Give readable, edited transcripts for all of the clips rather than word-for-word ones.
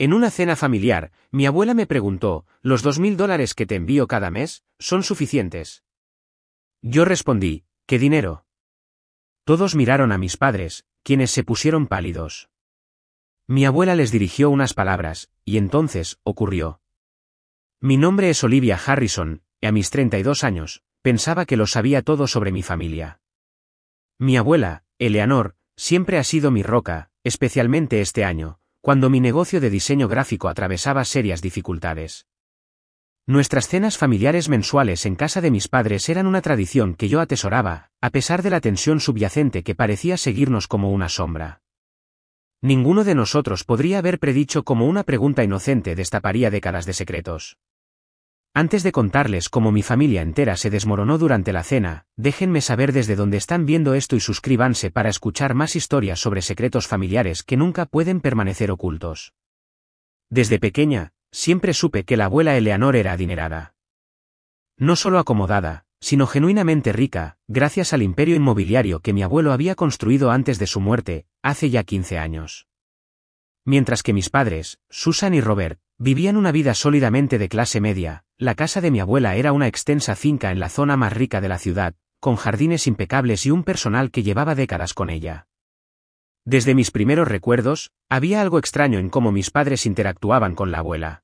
En una cena familiar, mi abuela me preguntó, ¿los $2000 que te envío cada mes, son suficientes? Yo respondí, ¿qué dinero? Todos miraron a mis padres, quienes se pusieron pálidos. Mi abuela les dirigió unas palabras, y entonces, ocurrió. Mi nombre es Olivia Harrison, y a mis 32 años, pensaba que lo sabía todo sobre mi familia. Mi abuela, Eleanor, siempre ha sido mi roca, especialmente este año, cuando mi negocio de diseño gráfico atravesaba serias dificultades. Nuestras cenas familiares mensuales en casa de mis padres eran una tradición que yo atesoraba, a pesar de la tensión subyacente que parecía seguirnos como una sombra. Ninguno de nosotros podría haber predicho cómo una pregunta inocente destaparía décadas de secretos. Antes de contarles cómo mi familia entera se desmoronó durante la cena, déjenme saber desde dónde están viendo esto y suscríbanse para escuchar más historias sobre secretos familiares que nunca pueden permanecer ocultos. Desde pequeña, siempre supe que la abuela Eleanor era adinerada. No solo acomodada, sino genuinamente rica, gracias al imperio inmobiliario que mi abuelo había construido antes de su muerte, hace ya 15 años. Mientras que mis padres, Susan y Robert, vivían una vida sólidamente de clase media, la casa de mi abuela era una extensa finca en la zona más rica de la ciudad, con jardines impecables y un personal que llevaba décadas con ella. Desde mis primeros recuerdos, había algo extraño en cómo mis padres interactuaban con la abuela.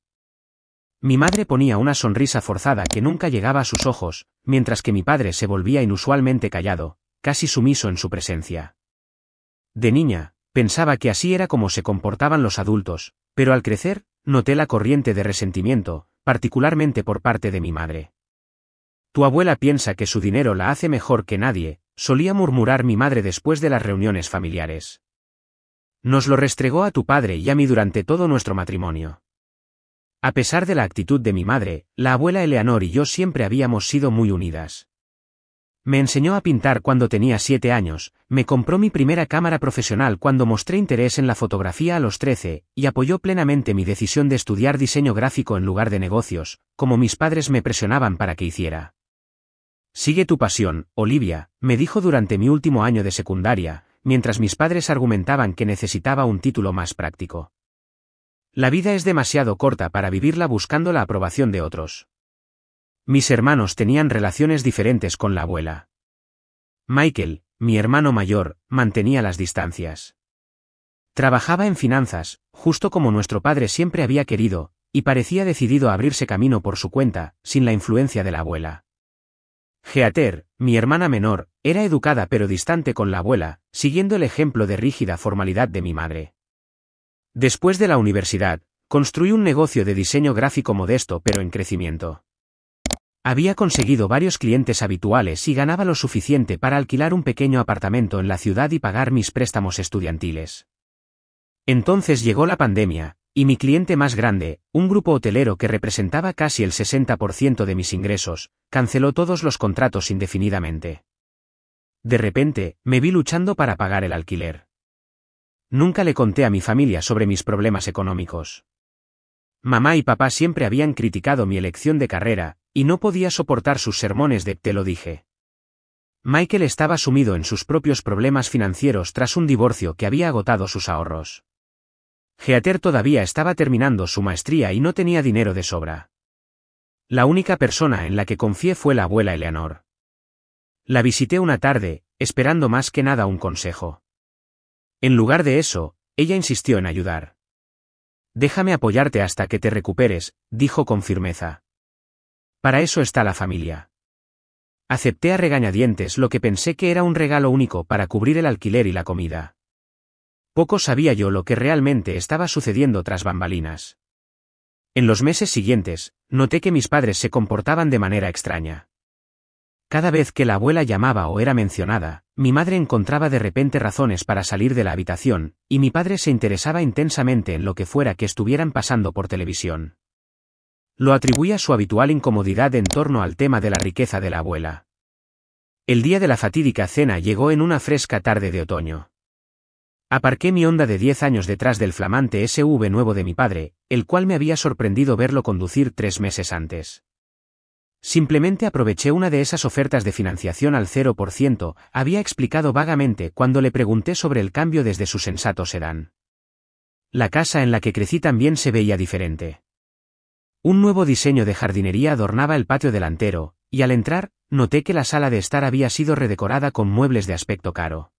Mi madre ponía una sonrisa forzada que nunca llegaba a sus ojos, mientras que mi padre se volvía inusualmente callado, casi sumiso en su presencia. De niña, pensaba que así era como se comportaban los adultos, pero al crecer, noté la corriente de resentimiento, particularmente por parte de mi madre. Tu abuela piensa que su dinero la hace mejor que nadie, solía murmurar mi madre después de las reuniones familiares. Nos lo restregó a tu padre y a mí durante todo nuestro matrimonio. A pesar de la actitud de mi madre, la abuela Eleanor y yo siempre habíamos sido muy unidas. Me enseñó a pintar cuando tenía 7 años, me compró mi primera cámara profesional cuando mostré interés en la fotografía a los 13, y apoyó plenamente mi decisión de estudiar diseño gráfico en lugar de negocios, como mis padres me presionaban para que hiciera. Sigue tu pasión, Olivia, me dijo durante mi último año de secundaria, mientras mis padres argumentaban que necesitaba un título más práctico. La vida es demasiado corta para vivirla buscando la aprobación de otros. Mis hermanos tenían relaciones diferentes con la abuela. Michael, mi hermano mayor, mantenía las distancias. Trabajaba en finanzas, justo como nuestro padre siempre había querido, y parecía decidido a abrirse camino por su cuenta, sin la influencia de la abuela. Heather, mi hermana menor, era educada pero distante con la abuela, siguiendo el ejemplo de rígida formalidad de mi madre. Después de la universidad, construí un negocio de diseño gráfico modesto pero en crecimiento. Había conseguido varios clientes habituales y ganaba lo suficiente para alquilar un pequeño apartamento en la ciudad y pagar mis préstamos estudiantiles. Entonces llegó la pandemia, y mi cliente más grande, un grupo hotelero que representaba casi el 60% de mis ingresos, canceló todos los contratos indefinidamente. De repente, me vi luchando para pagar el alquiler. Nunca le conté a mi familia sobre mis problemas económicos. Mamá y papá siempre habían criticado mi elección de carrera, y no podía soportar sus sermones de «te lo dije». Michael estaba sumido en sus propios problemas financieros tras un divorcio que había agotado sus ahorros. Heather todavía estaba terminando su maestría y no tenía dinero de sobra. La única persona en la que confié fue la abuela Eleanor. La visité una tarde, esperando más que nada un consejo. En lugar de eso, ella insistió en ayudar. «Déjame apoyarte hasta que te recuperes», dijo con firmeza. Para eso está la familia. Acepté a regañadientes lo que pensé que era un regalo único para cubrir el alquiler y la comida. Poco sabía yo lo que realmente estaba sucediendo tras bambalinas. En los meses siguientes, noté que mis padres se comportaban de manera extraña. Cada vez que la abuela llamaba o era mencionada, mi madre encontraba de repente razones para salir de la habitación, y mi padre se interesaba intensamente en lo que fuera que estuvieran pasando por televisión. Lo atribuía a su habitual incomodidad en torno al tema de la riqueza de la abuela. El día de la fatídica cena llegó en una fresca tarde de otoño. Aparqué mi Honda de 10 años detrás del flamante SUV nuevo de mi padre, el cual me había sorprendido verlo conducir 3 meses antes. Simplemente aproveché una de esas ofertas de financiación al 0%, había explicado vagamente cuando le pregunté sobre el cambio desde su sensato sedán. la casa en la que crecí también se veía diferente. Un nuevo diseño de jardinería adornaba el patio delantero, y al entrar, noté que la sala de estar había sido redecorada con muebles de aspecto caro.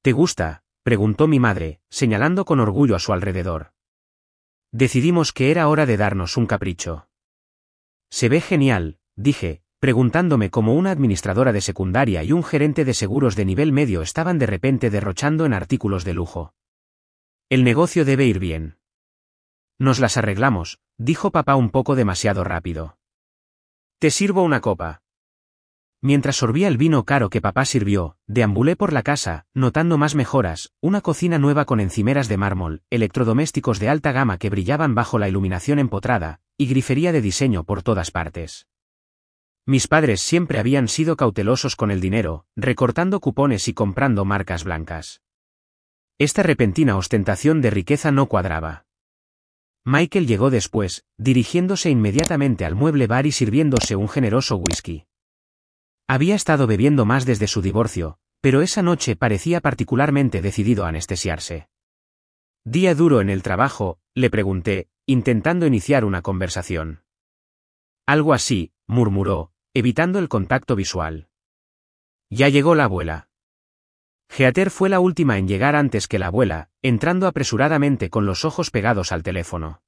¿Te gusta?, preguntó mi madre, señalando con orgullo a su alrededor. Decidimos que era hora de darnos un capricho. Se ve genial, dije, preguntándome cómo una administradora de secundaria y un gerente de seguros de nivel medio estaban de repente derrochando en artículos de lujo. El negocio debe ir bien. Nos las arreglamos, dijo papá un poco demasiado rápido. ¿Te sirvo una copa? Mientras sorbía el vino caro que papá sirvió, deambulé por la casa, notando más mejoras, una cocina nueva con encimeras de mármol, electrodomésticos de alta gama que brillaban bajo la iluminación empotrada, y grifería de diseño por todas partes. Mis padres siempre habían sido cautelosos con el dinero, recortando cupones y comprando marcas blancas. Esta repentina ostentación de riqueza no cuadraba. Michael llegó después, dirigiéndose inmediatamente al mueble bar y sirviéndose un generoso whisky. Había estado bebiendo más desde su divorcio, pero esa noche parecía particularmente decidido a anestesiarse. ¿Día duro en el trabajo?, le pregunté, intentando iniciar una conversación. Algo así, murmuró, evitando el contacto visual. Ya llegó la abuela. Heather fue la última en llegar antes que la abuela, entrando apresuradamente con los ojos pegados al teléfono.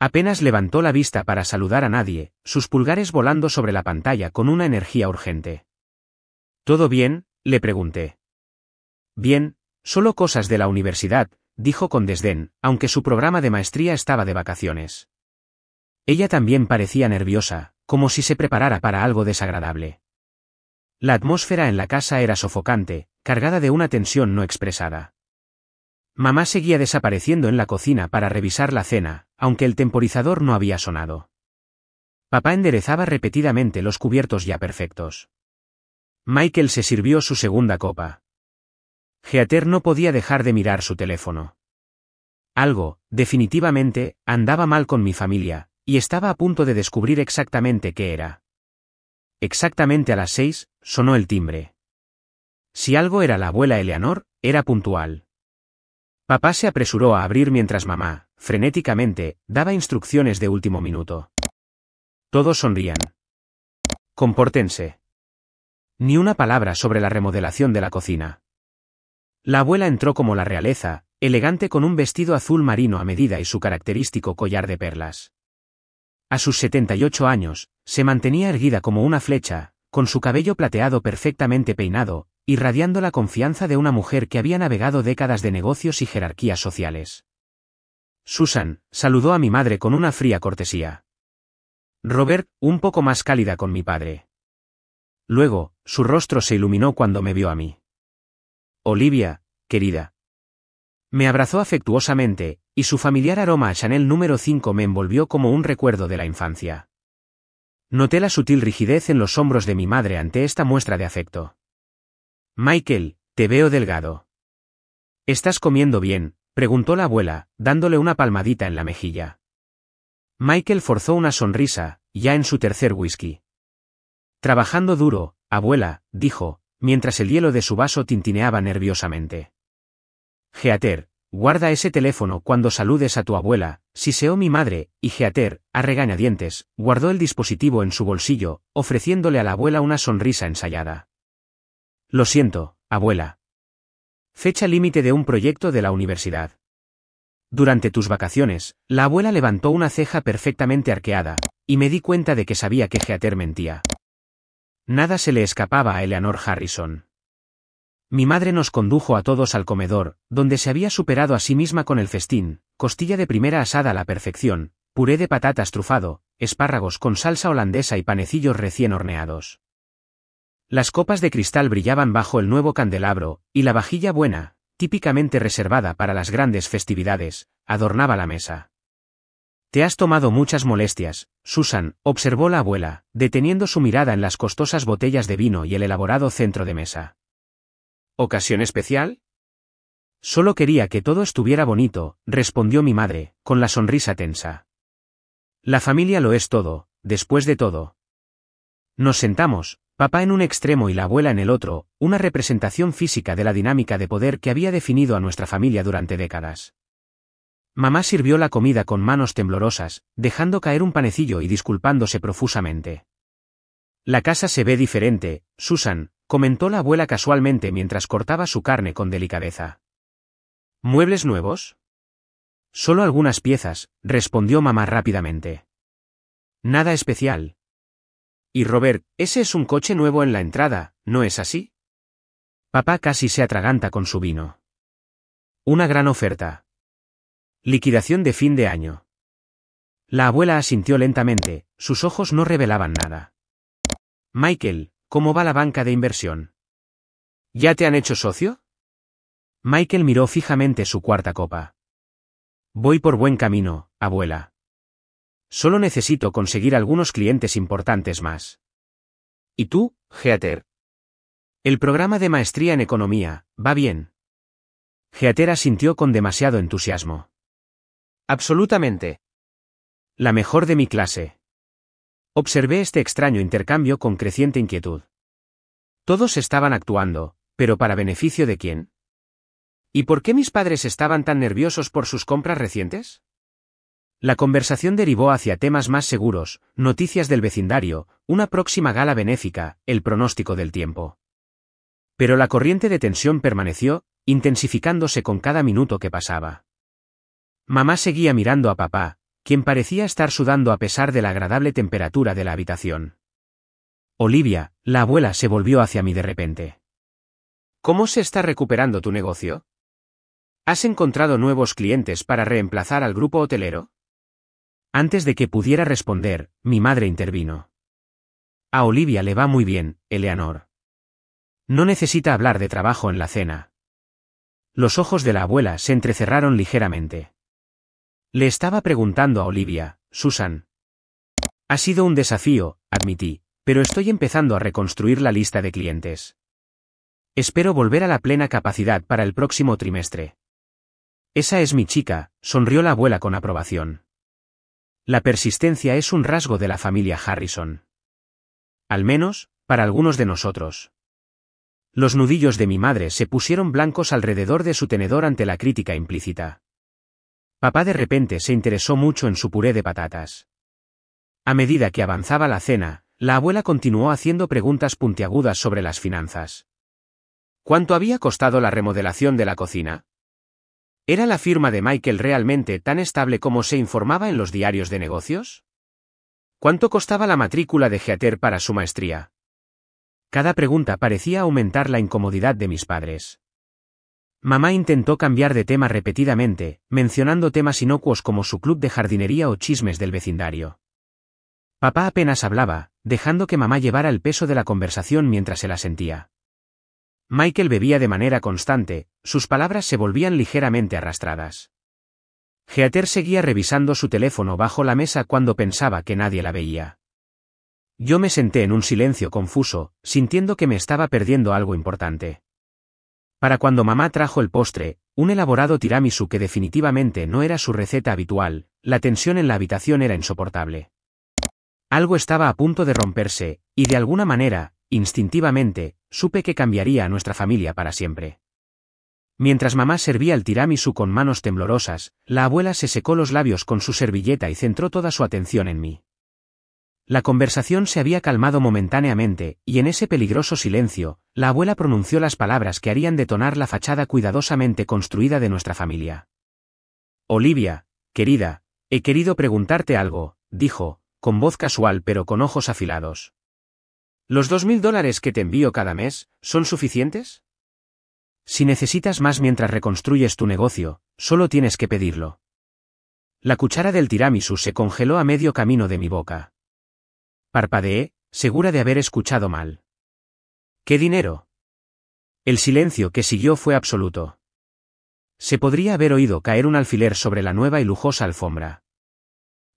Apenas levantó la vista para saludar a nadie, sus pulgares volando sobre la pantalla con una energía urgente. ¿Todo bien?, le pregunté. Bien, solo cosas de la universidad, dijo con desdén, aunque su programa de maestría estaba de vacaciones. Ella también parecía nerviosa, como si se preparara para algo desagradable. La atmósfera en la casa era sofocante, cargada de una tensión no expresada. Mamá seguía desapareciendo en la cocina para revisar la cena, aunque el temporizador no había sonado. Papá enderezaba repetidamente los cubiertos ya perfectos. Michael se sirvió su segunda copa. Heather no podía dejar de mirar su teléfono. Algo, definitivamente, andaba mal con mi familia, y estaba a punto de descubrir exactamente qué era. Exactamente a las 6, sonó el timbre. Si algo era la abuela Eleanor, era puntual. Papá se apresuró a abrir mientras mamá, frenéticamente, daba instrucciones de último minuto. Todos sonrían. Compórtense. Ni una palabra sobre la remodelación de la cocina. La abuela entró como la realeza, elegante con un vestido azul marino a medida y su característico collar de perlas. A sus 78 años, se mantenía erguida como una flecha, con su cabello plateado perfectamente peinado, irradiando la confianza de una mujer que había navegado décadas de negocios y jerarquías sociales. Susan, saludó a mi madre con una fría cortesía. Robert, un poco más cálida con mi padre. Luego, su rostro se iluminó cuando me vio a mí. Olivia, querida. Me abrazó afectuosamente, y su familiar aroma a Chanel número 5 me envolvió como un recuerdo de la infancia. Noté la sutil rigidez en los hombros de mi madre ante esta muestra de afecto. Michael, te veo delgado. ¿Estás comiendo bien?, preguntó la abuela, dándole una palmadita en la mejilla. Michael forzó una sonrisa, ya en su tercer whisky. Trabajando duro, abuela, dijo, mientras el hielo de su vaso tintineaba nerviosamente. Heather, guarda ese teléfono cuando saludes a tu abuela, siseó mi madre, y Heather, a regañadientes, guardó el dispositivo en su bolsillo, ofreciéndole a la abuela una sonrisa ensayada. Lo siento, abuela. Fecha límite de un proyecto de la universidad. Durante tus vacaciones, la abuela levantó una ceja perfectamente arqueada, y me di cuenta de que sabía que Heather mentía. Nada se le escapaba a Eleanor Harrison. Mi madre nos condujo a todos al comedor, donde se había superado a sí misma con el festín, costilla de primera asada a la perfección, puré de patatas trufado, espárragos con salsa holandesa y panecillos recién horneados. Las copas de cristal brillaban bajo el nuevo candelabro, y la vajilla buena, típicamente reservada para las grandes festividades, adornaba la mesa. Te has tomado muchas molestias, Susan, observó la abuela, deteniendo su mirada en las costosas botellas de vino y el elaborado centro de mesa. ¿Ocasión especial? Solo quería que todo estuviera bonito, respondió mi madre, con la sonrisa tensa. La familia lo es todo, después de todo. Nos sentamos, papá en un extremo y la abuela en el otro, una representación física de la dinámica de poder que había definido a nuestra familia durante décadas. Mamá sirvió la comida con manos temblorosas, dejando caer un panecillo y disculpándose profusamente. La casa se ve diferente, Susan, comentó la abuela casualmente mientras cortaba su carne con delicadeza. ¿Muebles nuevos? Solo algunas piezas, respondió mamá rápidamente. Nada especial. Y Robert, ese es un coche nuevo en la entrada, ¿no es así? Papá casi se atraganta con su vino. Una gran oferta. Liquidación de fin de año. La abuela asintió lentamente, sus ojos no revelaban nada. Michael, ¿cómo va la banca de inversión? ¿Ya te han hecho socio? Michael miró fijamente su cuarta copa. Voy por buen camino, abuela. Solo necesito conseguir algunos clientes importantes más. ¿Y tú, Heather? El programa de maestría en economía, ¿va bien? Heather asintió con demasiado entusiasmo. Absolutamente. La mejor de mi clase. Observé este extraño intercambio con creciente inquietud. Todos estaban actuando, pero ¿para beneficio de quién? ¿Y por qué mis padres estaban tan nerviosos por sus compras recientes? La conversación derivó hacia temas más seguros, noticias del vecindario, una próxima gala benéfica, el pronóstico del tiempo. Pero la corriente de tensión permaneció, intensificándose con cada minuto que pasaba. Mamá seguía mirando a papá, quien parecía estar sudando a pesar de la agradable temperatura de la habitación. Olivia, la abuela se volvió hacia mí de repente. ¿Cómo se está recuperando tu negocio? ¿Has encontrado nuevos clientes para reemplazar al grupo hotelero? Antes de que pudiera responder, mi madre intervino. A Olivia le va muy bien, Eleanor. No necesita hablar de trabajo en la cena. Los ojos de la abuela se entrecerraron ligeramente. Le estaba preguntando a Olivia, Susan. Ha sido un desafío, admití, pero estoy empezando a reconstruir la lista de clientes. Espero volver a la plena capacidad para el próximo trimestre. Esa es mi chica, sonrió la abuela con aprobación. La persistencia es un rasgo de la familia Harrison. Al menos, para algunos de nosotros. Los nudillos de mi madre se pusieron blancos alrededor de su tenedor ante la crítica implícita. Papá de repente se interesó mucho en su puré de patatas. A medida que avanzaba la cena, la abuela continuó haciendo preguntas puntiagudas sobre las finanzas. ¿Cuánto había costado la remodelación de la cocina? ¿Era la firma de Michael realmente tan estable como se informaba en los diarios de negocios? ¿Cuánto costaba la matrícula de Heather para su maestría? Cada pregunta parecía aumentar la incomodidad de mis padres. Mamá intentó cambiar de tema repetidamente, mencionando temas inocuos como su club de jardinería o chismes del vecindario. Papá apenas hablaba, dejando que mamá llevara el peso de la conversación mientras se la sentía. Michael bebía de manera constante, sus palabras se volvían ligeramente arrastradas. Heather seguía revisando su teléfono bajo la mesa cuando pensaba que nadie la veía. Yo me senté en un silencio confuso, sintiendo que me estaba perdiendo algo importante. Para cuando mamá trajo el postre, un elaborado tiramisú que definitivamente no era su receta habitual, la tensión en la habitación era insoportable. Algo estaba a punto de romperse, y de alguna manera, instintivamente, supe que cambiaría a nuestra familia para siempre. Mientras mamá servía el tiramisú con manos temblorosas, la abuela se secó los labios con su servilleta y centró toda su atención en mí. La conversación se había calmado momentáneamente, y en ese peligroso silencio, la abuela pronunció las palabras que harían detonar la fachada cuidadosamente construida de nuestra familia. Olivia, querida, he querido preguntarte algo, dijo, con voz casual pero con ojos afilados. ¿Los $2000 que te envío cada mes, son suficientes? Si necesitas más mientras reconstruyes tu negocio, solo tienes que pedirlo. La cuchara del tiramisú se congeló a medio camino de mi boca. Parpadeé, segura de haber escuchado mal. ¿Qué dinero? El silencio que siguió fue absoluto. Se podría haber oído caer un alfiler sobre la nueva y lujosa alfombra.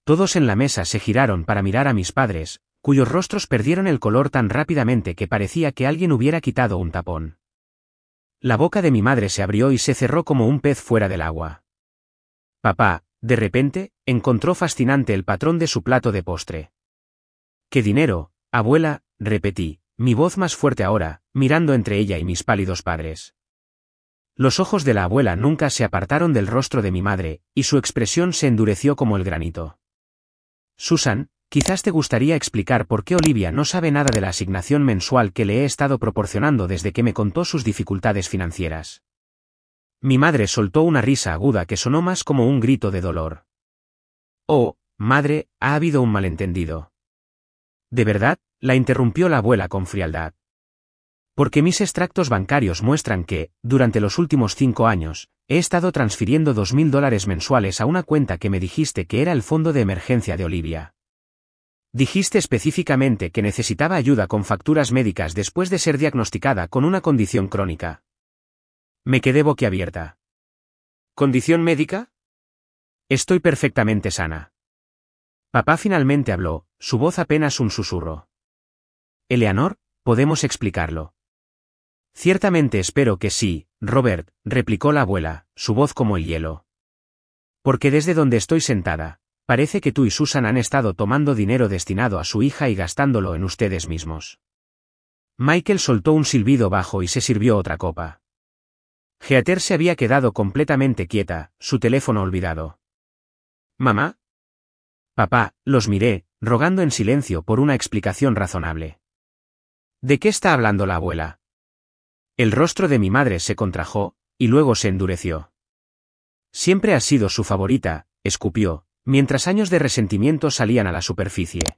Todos en la mesa se giraron para mirar a mis padres, cuyos rostros perdieron el color tan rápidamente que parecía que alguien hubiera quitado un tapón. La boca de mi madre se abrió y se cerró como un pez fuera del agua. Papá, de repente, encontró fascinante el patrón de su plato de postre. ¿Qué dinero, abuela?, repetí, mi voz más fuerte ahora, mirando entre ella y mis pálidos padres. Los ojos de la abuela nunca se apartaron del rostro de mi madre, y su expresión se endureció como el granito. Susan, quizás te gustaría explicar por qué Olivia no sabe nada de la asignación mensual que le he estado proporcionando desde que me contó sus dificultades financieras. Mi madre soltó una risa aguda que sonó más como un grito de dolor. Oh, madre, ha habido un malentendido. ¿De verdad?, la interrumpió la abuela con frialdad. Porque mis extractos bancarios muestran que, durante los últimos 5 años, he estado transfiriendo $2000 mensuales a una cuenta que me dijiste que era el fondo de emergencia de Olivia. Dijiste específicamente que necesitaba ayuda con facturas médicas después de ser diagnosticada con una condición crónica. Me quedé boquiabierta. ¿Condición médica? Estoy perfectamente sana. Papá finalmente habló, su voz apenas un susurro. Eleanor, ¿podemos explicarlo? Ciertamente espero que sí, Robert, replicó la abuela, su voz como el hielo. Porque desde donde estoy sentada, parece que tú y Susan han estado tomando dinero destinado a su hija y gastándolo en ustedes mismos. Michael soltó un silbido bajo y se sirvió otra copa. Heather se había quedado completamente quieta, su teléfono olvidado. ¿Mamá? Papá, los miré, rogando en silencio por una explicación razonable. ¿De qué está hablando la abuela? El rostro de mi madre se contrajo, y luego se endureció. Siempre has sido su favorita, escupió, mientras años de resentimiento salían a la superficie.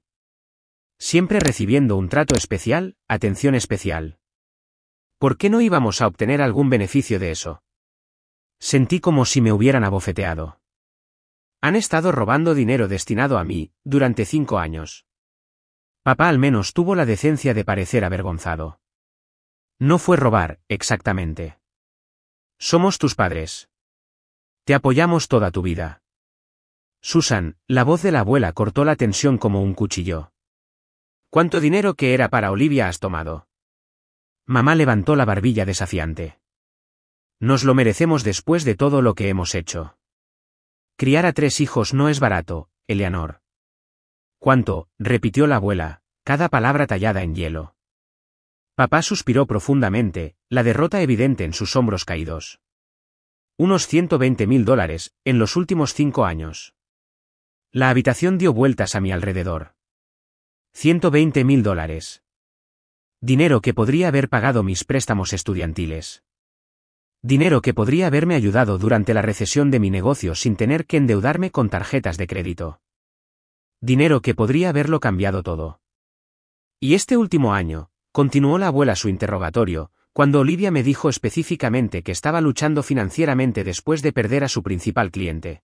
Siempre recibiendo un trato especial, atención especial. ¿Por qué no íbamos a obtener algún beneficio de eso? Sentí como si me hubieran abofeteado. Han estado robando dinero destinado a mí, durante 5 años. Papá al menos tuvo la decencia de parecer avergonzado. No fue robar, exactamente. Somos tus padres. Te apoyamos toda tu vida. Susan, la voz de la abuela cortó la tensión como un cuchillo. ¿Cuánto dinero que era para Olivia has tomado? Mamá levantó la barbilla desafiante. Nos lo merecemos después de todo lo que hemos hecho. Criar a 3 hijos no es barato, Eleanor. ¿Cuánto?, repitió la abuela, cada palabra tallada en hielo. Papá suspiró profundamente, la derrota evidente en sus hombros caídos. Unos $120,000, en los últimos 5 años. La habitación dio vueltas a mi alrededor. $120,000. Dinero que podría haber pagado mis préstamos estudiantiles. Dinero que podría haberme ayudado durante la recesión de mi negocio sin tener que endeudarme con tarjetas de crédito. Dinero que podría haberlo cambiado todo. Y este último año, continuó la abuela su interrogatorio, cuando Olivia me dijo específicamente que estaba luchando financieramente después de perder a su principal cliente.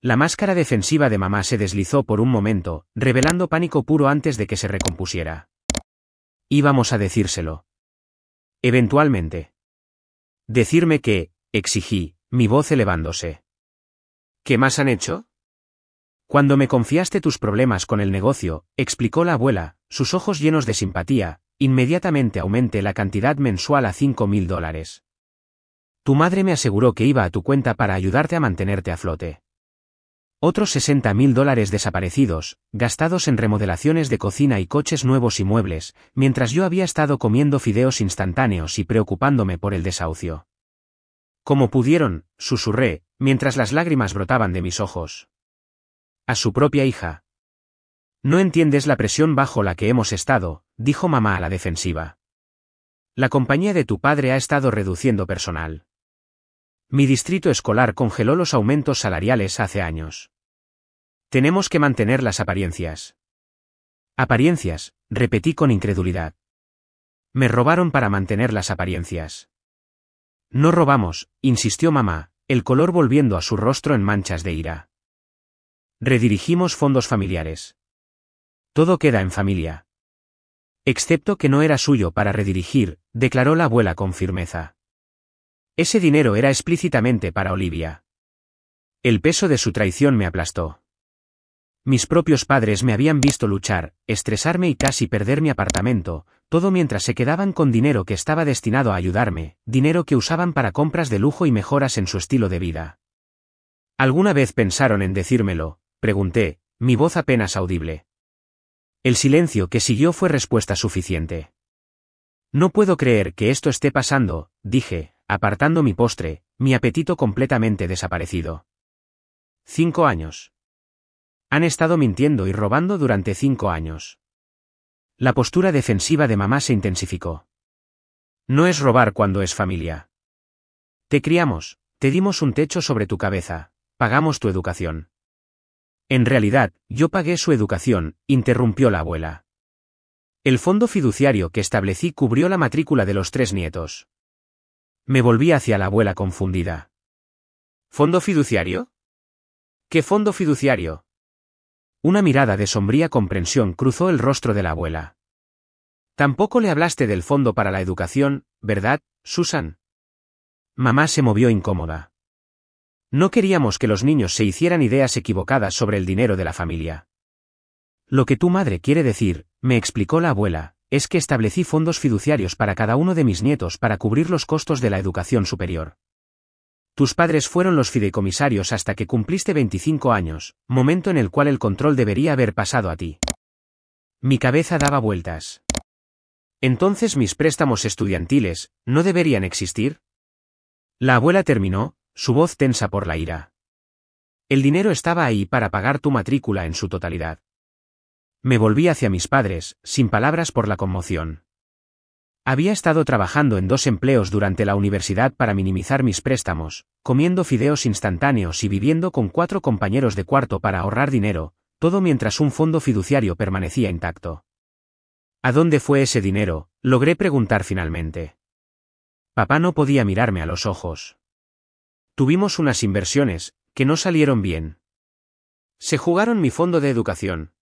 La máscara defensiva de mamá se deslizó por un momento, revelando pánico puro antes de que se recompusiera. Íbamos a decírselo. Eventualmente. Decirme qué, exigí, mi voz elevándose. ¿Qué más han hecho? Cuando me confiaste tus problemas con el negocio, explicó la abuela, sus ojos llenos de simpatía, inmediatamente aumenté la cantidad mensual a $5,000. Tu madre me aseguró que iba a tu cuenta para ayudarte a mantenerte a flote. Otros $60,000 desaparecidos, gastados en remodelaciones de cocina y coches nuevos y muebles, mientras yo había estado comiendo fideos instantáneos y preocupándome por el desahucio. Como pudieron, susurré, mientras las lágrimas brotaban de mis ojos. A su propia hija. No entiendes la presión bajo la que hemos estado, dijo mamá a la defensiva. La compañía de tu padre ha estado reduciendo personal. Mi distrito escolar congeló los aumentos salariales hace años. Tenemos que mantener las apariencias. Apariencias, repetí con incredulidad. Me robaron para mantener las apariencias. No robamos, insistió mamá, el color volviendo a su rostro en manchas de ira. Redirigimos fondos familiares. Todo queda en familia. Excepto que no era suyo para redirigir, declaró la abuela con firmeza. Ese dinero era explícitamente para Olivia. El peso de su traición me aplastó. Mis propios padres me habían visto luchar, estresarme y casi perder mi apartamento, todo mientras se quedaban con dinero que estaba destinado a ayudarme, dinero que usaban para compras de lujo y mejoras en su estilo de vida. ¿Alguna vez pensaron en decírmelo?, pregunté, mi voz apenas audible. El silencio que siguió fue respuesta suficiente. No puedo creer que esto esté pasando, dije, apartando mi postre, mi apetito completamente desaparecido. 5 años. Han estado mintiendo y robando durante 5 años. La postura defensiva de mamá se intensificó. No es robar cuando es familia. Te criamos, te dimos un techo sobre tu cabeza, pagamos tu educación. En realidad, yo pagué su educación, interrumpió la abuela. El fondo fiduciario que establecí cubrió la matrícula de los 3 nietos. Me volví hacia la abuela confundida. ¿Fondo fiduciario? ¿Qué fondo fiduciario? Una mirada de sombría comprensión cruzó el rostro de la abuela. Tampoco le hablaste del fondo para la educación, ¿verdad, Susan? Mamá se movió incómoda. No queríamos que los niños se hicieran ideas equivocadas sobre el dinero de la familia. Lo que tu madre quiere decir, me explicó la abuela, es que establecí fondos fiduciarios para cada uno de mis nietos para cubrir los costos de la educación superior. Tus padres fueron los fideicomisarios hasta que cumpliste 25 años, momento en el cual el control debería haber pasado a ti. Mi cabeza daba vueltas. Entonces mis préstamos estudiantiles, ¿no deberían existir? La abuela terminó, su voz tensa por la ira. El dinero estaba ahí para pagar tu matrícula en su totalidad. Me volví hacia mis padres, sin palabras por la conmoción. Había estado trabajando en 2 empleos durante la universidad para minimizar mis préstamos, comiendo fideos instantáneos y viviendo con 4 compañeros de cuarto para ahorrar dinero, todo mientras un fondo fiduciario permanecía intacto. ¿A dónde fue ese dinero?, logré preguntar finalmente. Papá no podía mirarme a los ojos. Tuvimos unas inversiones, que no salieron bien. Se jugaron mi fondo de educación.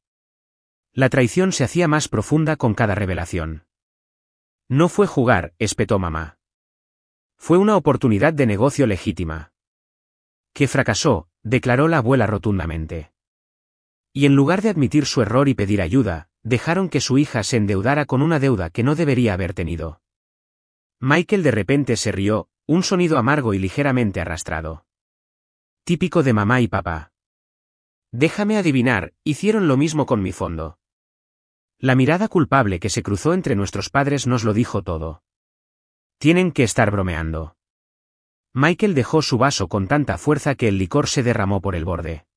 La traición se hacía más profunda con cada revelación. No fue jugar, espetó mamá. Fue una oportunidad de negocio legítima. Que fracasó, declaró la abuela rotundamente. Y en lugar de admitir su error y pedir ayuda, dejaron que su hija se endeudara con una deuda que no debería haber tenido. Michael de repente se rió, un sonido amargo y ligeramente arrastrado. Típico de mamá y papá. Déjame adivinar, hicieron lo mismo con mi fondo. La mirada culpable que se cruzó entre nuestros padres nos lo dijo todo. Tienen que estar bromeando. Michael dejó su vaso con tanta fuerza que el licor se derramó por el borde.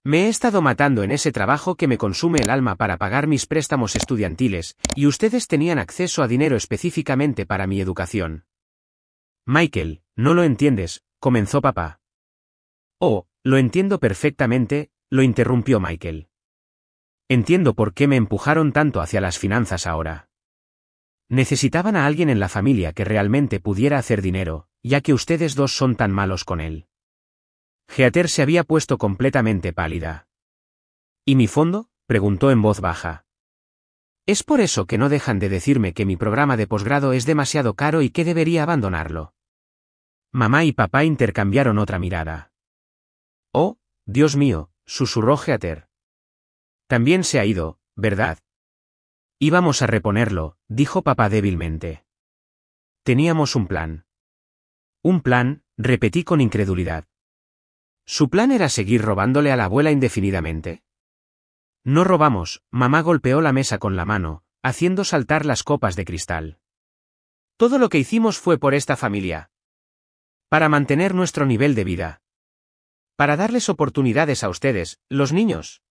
Me he estado matando en ese trabajo que me consume el alma para pagar mis préstamos estudiantiles, y ustedes tenían acceso a dinero específicamente para mi educación. Michael, no lo entiendes, comenzó papá. Oh, lo entiendo perfectamente, lo interrumpió Michael. Entiendo por qué me empujaron tanto hacia las finanzas ahora. Necesitaban a alguien en la familia que realmente pudiera hacer dinero, ya que ustedes dos son tan malos con él. Heather se había puesto completamente pálida. ¿Y mi fondo?, preguntó en voz baja. Es por eso que no dejan de decirme que mi programa de posgrado es demasiado caro y que debería abandonarlo. Mamá y papá intercambiaron otra mirada. Oh, Dios mío, susurró Heather. También se ha ido, ¿verdad? Íbamos a reponerlo, dijo papá débilmente. Teníamos un plan. Un plan, repetí con incredulidad. ¿Su plan era seguir robándole a la abuela indefinidamente? No robamos, mamá golpeó la mesa con la mano, haciendo saltar las copas de cristal. Todo lo que hicimos fue por esta familia. Para mantener nuestro nivel de vida. Para darles oportunidades a ustedes, los niños.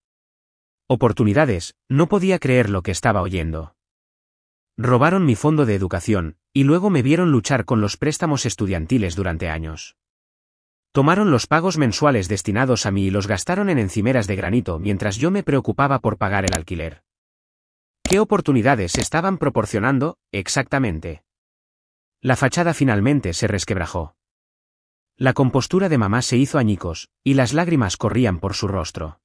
Oportunidades, no podía creer lo que estaba oyendo. Robaron mi fondo de educación, y luego me vieron luchar con los préstamos estudiantiles durante años. Tomaron los pagos mensuales destinados a mí y los gastaron en encimeras de granito mientras yo me preocupaba por pagar el alquiler. ¿Qué oportunidades estaban proporcionando, exactamente? La fachada finalmente se resquebrajó. La compostura de mamá se hizo añicos, y las lágrimas corrían por su rostro.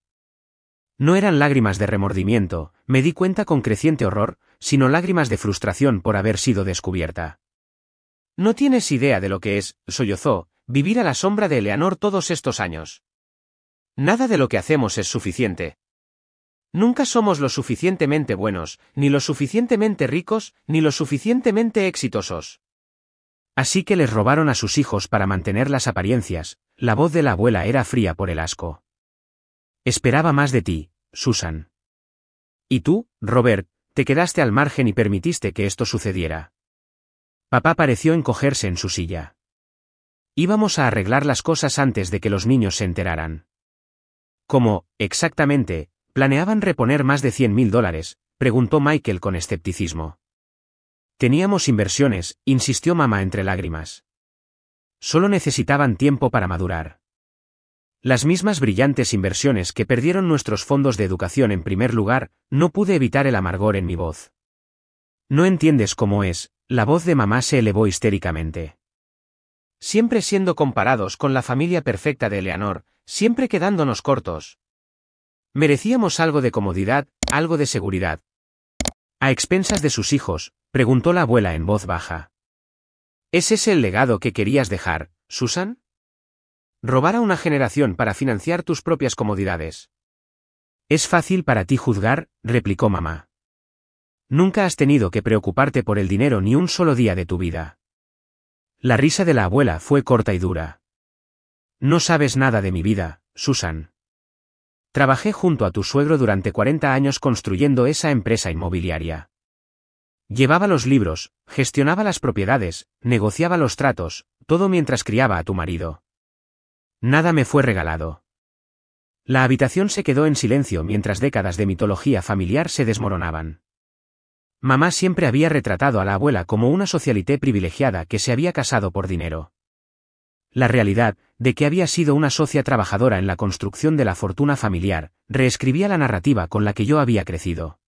No eran lágrimas de remordimiento, me di cuenta con creciente horror, sino lágrimas de frustración por haber sido descubierta. No tienes idea de lo que es, sollozó, vivir a la sombra de Eleanor todos estos años. Nada de lo que hacemos es suficiente. Nunca somos lo suficientemente buenos, ni lo suficientemente ricos, ni lo suficientemente exitosos. Así que les robaron a sus hijos para mantener las apariencias, la voz de la abuela era fría por el asco. Esperaba más de ti, Susan. Y tú, Robert, te quedaste al margen y permitiste que esto sucediera. Papá pareció encogerse en su silla. Íbamos a arreglar las cosas antes de que los niños se enteraran. ¿Cómo, exactamente, planeaban reponer más de $100.000? Preguntó Michael con escepticismo. Teníamos inversiones, insistió mamá entre lágrimas. Solo necesitaban tiempo para madurar. Las mismas brillantes inversiones que perdieron nuestros fondos de educación en primer lugar, no pude evitar el amargor en mi voz. No entiendes cómo es, la voz de mamá se elevó histéricamente. Siempre siendo comparados con la familia perfecta de Eleanor, siempre quedándonos cortos. Merecíamos algo de comodidad, algo de seguridad. ¿A expensas de sus hijos?, preguntó la abuela en voz baja. ¿Es ese el legado que querías dejar, Susan? ¿Robar a una generación para financiar tus propias comodidades? Es fácil para ti juzgar, replicó mamá. Nunca has tenido que preocuparte por el dinero ni un solo día de tu vida. La risa de la abuela fue corta y dura. No sabes nada de mi vida, Susan. Trabajé junto a tu suegro durante 40 años construyendo esa empresa inmobiliaria. Llevaba los libros, gestionaba las propiedades, negociaba los tratos, todo mientras criaba a tu marido. Nada me fue regalado. La habitación se quedó en silencio mientras décadas de mitología familiar se desmoronaban. Mamá siempre había retratado a la abuela como una socialité privilegiada que se había casado por dinero. La realidad, de que había sido una socia trabajadora en la construcción de la fortuna familiar, reescribía la narrativa con la que yo había crecido.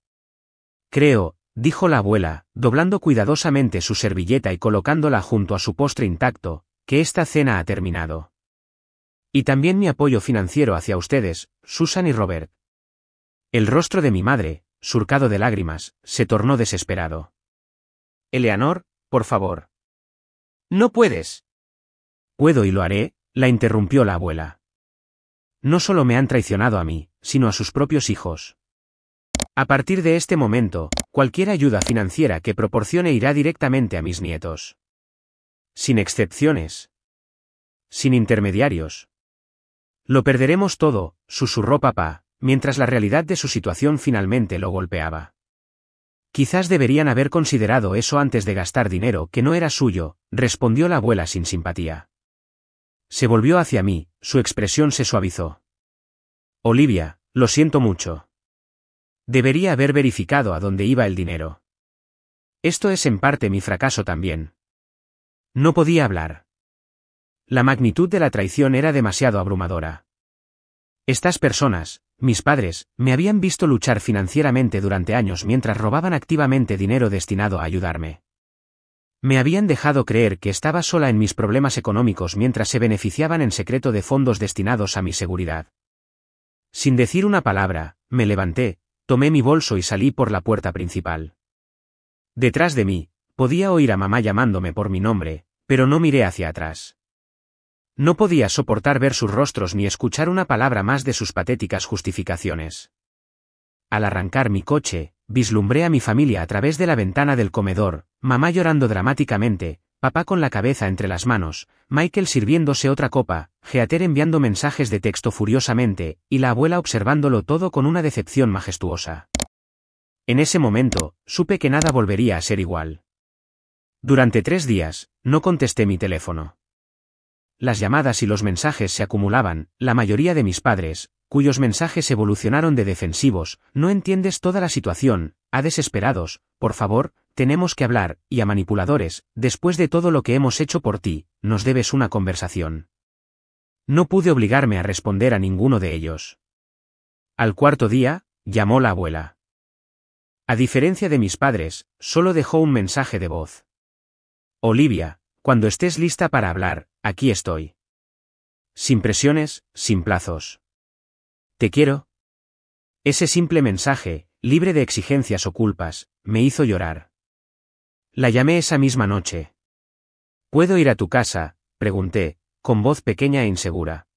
Creo, dijo la abuela, doblando cuidadosamente su servilleta y colocándola junto a su postre intacto, que esta cena ha terminado. Y también mi apoyo financiero hacia ustedes, Susan y Robert. El rostro de mi madre, surcado de lágrimas, se tornó desesperado. Eleanor, por favor. No puedes. Puedo y lo haré, la interrumpió la abuela. No solo me han traicionado a mí, sino a sus propios hijos. A partir de este momento, cualquier ayuda financiera que proporcione irá directamente a mis nietos. Sin excepciones. Sin intermediarios. Lo perderemos todo, susurró papá, mientras la realidad de su situación finalmente lo golpeaba. Quizás deberían haber considerado eso antes de gastar dinero que no era suyo, respondió la abuela sin simpatía. Se volvió hacia mí, su expresión se suavizó. Olivia, lo siento mucho. Debería haber verificado a dónde iba el dinero. Esto es en parte mi fracaso también. No podía hablar. La magnitud de la traición era demasiado abrumadora. Estas personas, mis padres, me habían visto luchar financieramente durante años mientras robaban activamente dinero destinado a ayudarme. Me habían dejado creer que estaba sola en mis problemas económicos mientras se beneficiaban en secreto de fondos destinados a mi seguridad. Sin decir una palabra, me levanté, tomé mi bolso y salí por la puerta principal. Detrás de mí, podía oír a mamá llamándome por mi nombre, pero no miré hacia atrás. No podía soportar ver sus rostros ni escuchar una palabra más de sus patéticas justificaciones. Al arrancar mi coche, vislumbré a mi familia a través de la ventana del comedor, mamá llorando dramáticamente, papá con la cabeza entre las manos, Michael sirviéndose otra copa, Heather enviando mensajes de texto furiosamente, y la abuela observándolo todo con una decepción majestuosa. En ese momento, supe que nada volvería a ser igual. Durante 3 días, no contesté mi teléfono. Las llamadas y los mensajes se acumulaban, la mayoría de mis padres, cuyos mensajes evolucionaron de defensivos, no entiendes toda la situación, a desesperados, por favor, tenemos que hablar, y a manipuladores, después de todo lo que hemos hecho por ti, nos debes una conversación. No pude obligarme a responder a ninguno de ellos. Al 4.º día, llamó la abuela. A diferencia de mis padres, solo dejó un mensaje de voz. Olivia, cuando estés lista para hablar, aquí estoy. Sin presiones, sin plazos. Te quiero. Ese simple mensaje, libre de exigencias o culpas, me hizo llorar. La llamé esa misma noche. ¿Puedo ir a tu casa?, pregunté, con voz pequeña e insegura.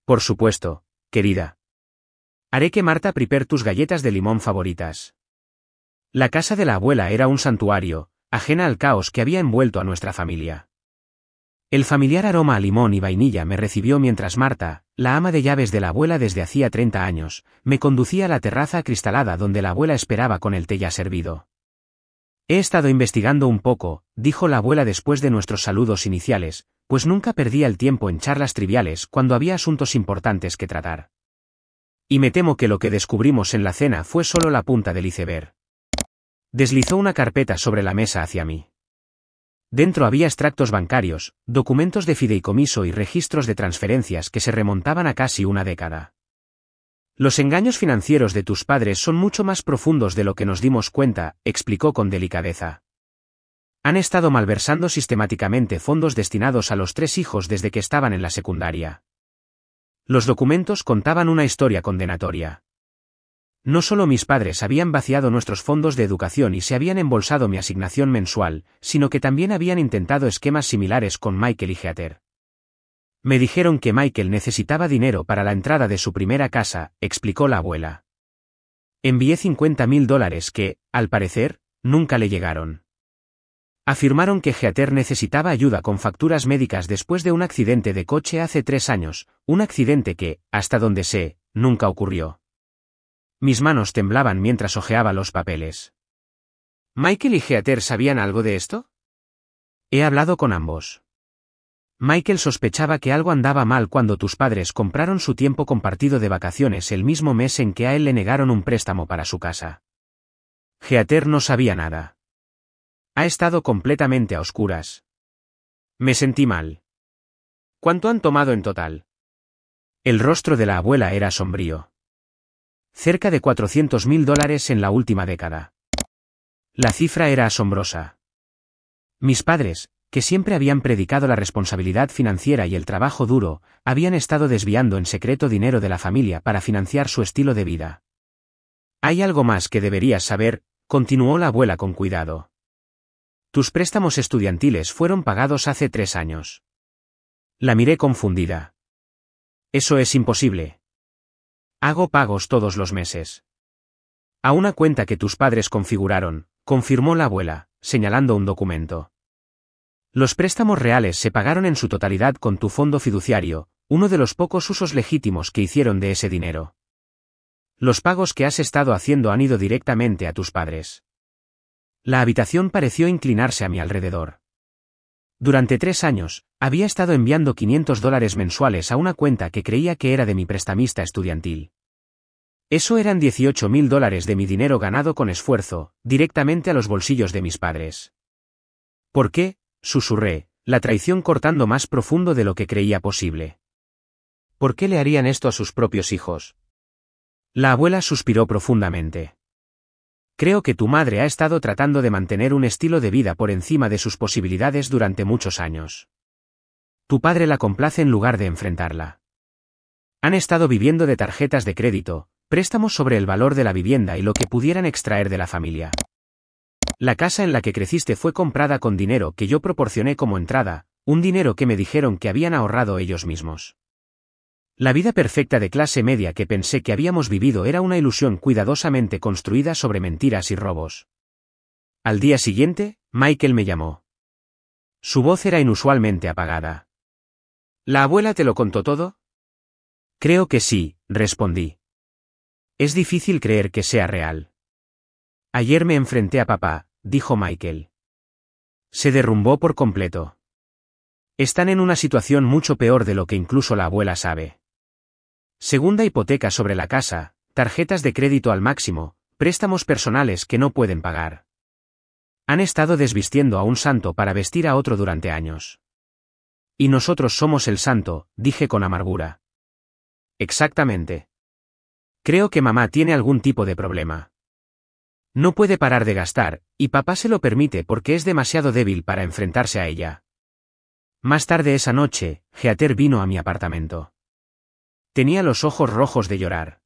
Por supuesto, querida. Haré que Marta prepare tus galletas de limón favoritas. La casa de la abuela era un santuario, ajena al caos que había envuelto a nuestra familia. El familiar aroma a limón y vainilla me recibió mientras Marta, la ama de llaves de la abuela desde hacía 30 años, me conducía a la terraza acristalada donde la abuela esperaba con el té ya servido. He estado investigando un poco, dijo la abuela después de nuestros saludos iniciales, pues nunca perdía el tiempo en charlas triviales cuando había asuntos importantes que tratar. Y me temo que lo que descubrimos en la cena fue solo la punta del iceberg. Deslizó una carpeta sobre la mesa hacia mí. Dentro había extractos bancarios, documentos de fideicomiso y registros de transferencias que se remontaban a casi una década. Los engaños financieros de tus padres son mucho más profundos de lo que nos dimos cuenta, explicó con delicadeza. Han estado malversando sistemáticamente fondos destinados a los 3 hijos desde que estaban en la secundaria. Los documentos contaban una historia condenatoria. No solo mis padres habían vaciado nuestros fondos de educación y se habían embolsado mi asignación mensual, sino que también habían intentado esquemas similares con Michael y Heather. Me dijeron que Michael necesitaba dinero para la entrada de su primera casa, explicó la abuela. Envié $50,000 que, al parecer, nunca le llegaron. Afirmaron que Heather necesitaba ayuda con facturas médicas después de un accidente de coche hace 3 años, un accidente que, hasta donde sé, nunca ocurrió. Mis manos temblaban mientras hojeaba los papeles. ¿Michael y Heather sabían algo de esto? He hablado con ambos. Michael sospechaba que algo andaba mal cuando tus padres compraron su tiempo compartido de vacaciones el mismo mes en que a él le negaron un préstamo para su casa. Heather no sabía nada. Ha estado completamente a oscuras. Me sentí mal. ¿Cuánto han tomado en total? El rostro de la abuela era sombrío. Cerca de $400,000 en la última década. La cifra era asombrosa. Mis padres, que siempre habían predicado la responsabilidad financiera y el trabajo duro, habían estado desviando en secreto dinero de la familia para financiar su estilo de vida. Hay algo más que deberías saber, continuó la abuela con cuidado. Tus préstamos estudiantiles fueron pagados hace 3 años. La miré confundida. Eso es imposible. Hago pagos todos los meses. A una cuenta que tus padres configuraron, confirmó la abuela, señalando un documento. Los préstamos reales se pagaron en su totalidad con tu fondo fiduciario, uno de los pocos usos legítimos que hicieron de ese dinero. Los pagos que has estado haciendo han ido directamente a tus padres. La habitación pareció inclinarse a mi alrededor. Durante 3 años, había estado enviando $500 mensuales a una cuenta que creía que era de mi prestamista estudiantil. Eso eran $18,000 de mi dinero ganado con esfuerzo, directamente a los bolsillos de mis padres. ¿Por qué?, susurré, la traición cortando más profundo de lo que creía posible. ¿Por qué le harían esto a sus propios hijos? La abuela suspiró profundamente. Creo que tu madre ha estado tratando de mantener un estilo de vida por encima de sus posibilidades durante muchos años. Tu padre la complace en lugar de enfrentarla. Han estado viviendo de tarjetas de crédito, préstamos sobre el valor de la vivienda y lo que pudieran extraer de la familia. La casa en la que creciste fue comprada con dinero que yo proporcioné como entrada, un dinero que me dijeron que habían ahorrado ellos mismos. La vida perfecta de clase media que pensé que habíamos vivido era una ilusión cuidadosamente construida sobre mentiras y robos. Al día siguiente, Michael me llamó. Su voz era inusualmente apagada. ¿La abuela te lo contó todo? Creo que sí, respondí. Es difícil creer que sea real. Ayer me enfrenté a papá, dijo Michael. Se derrumbó por completo. Están en una situación mucho peor de lo que incluso la abuela sabe. Segunda hipoteca sobre la casa, tarjetas de crédito al máximo, préstamos personales que no pueden pagar. Han estado desvistiendo a un santo para vestir a otro durante años. Y nosotros somos el santo, dije con amargura. Exactamente. Creo que mamá tiene algún tipo de problema. No puede parar de gastar, y papá se lo permite porque es demasiado débil para enfrentarse a ella. Más tarde esa noche, Heather vino a mi apartamento. Tenía los ojos rojos de llorar.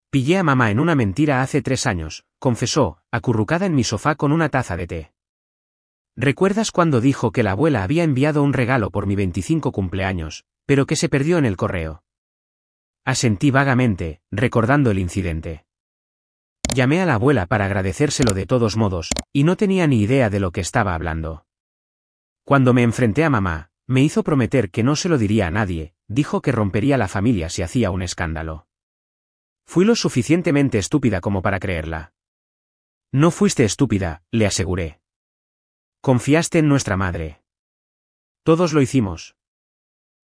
Pillé a mamá en una mentira hace 3 años, confesó, acurrucada en mi sofá con una taza de té. ¿Recuerdas cuando dijo que la abuela había enviado un regalo por mi 25 cumpleaños, pero que se perdió en el correo? Asentí vagamente, recordando el incidente. Llamé a la abuela para agradecérselo de todos modos, y no tenía ni idea de lo que estaba hablando. Cuando me enfrenté a mamá, me hizo prometer que no se lo diría a nadie, dijo que rompería la familia si hacía un escándalo. Fui lo suficientemente estúpida como para creerla. No fuiste estúpida, le aseguré. Confiaste en nuestra madre. Todos lo hicimos.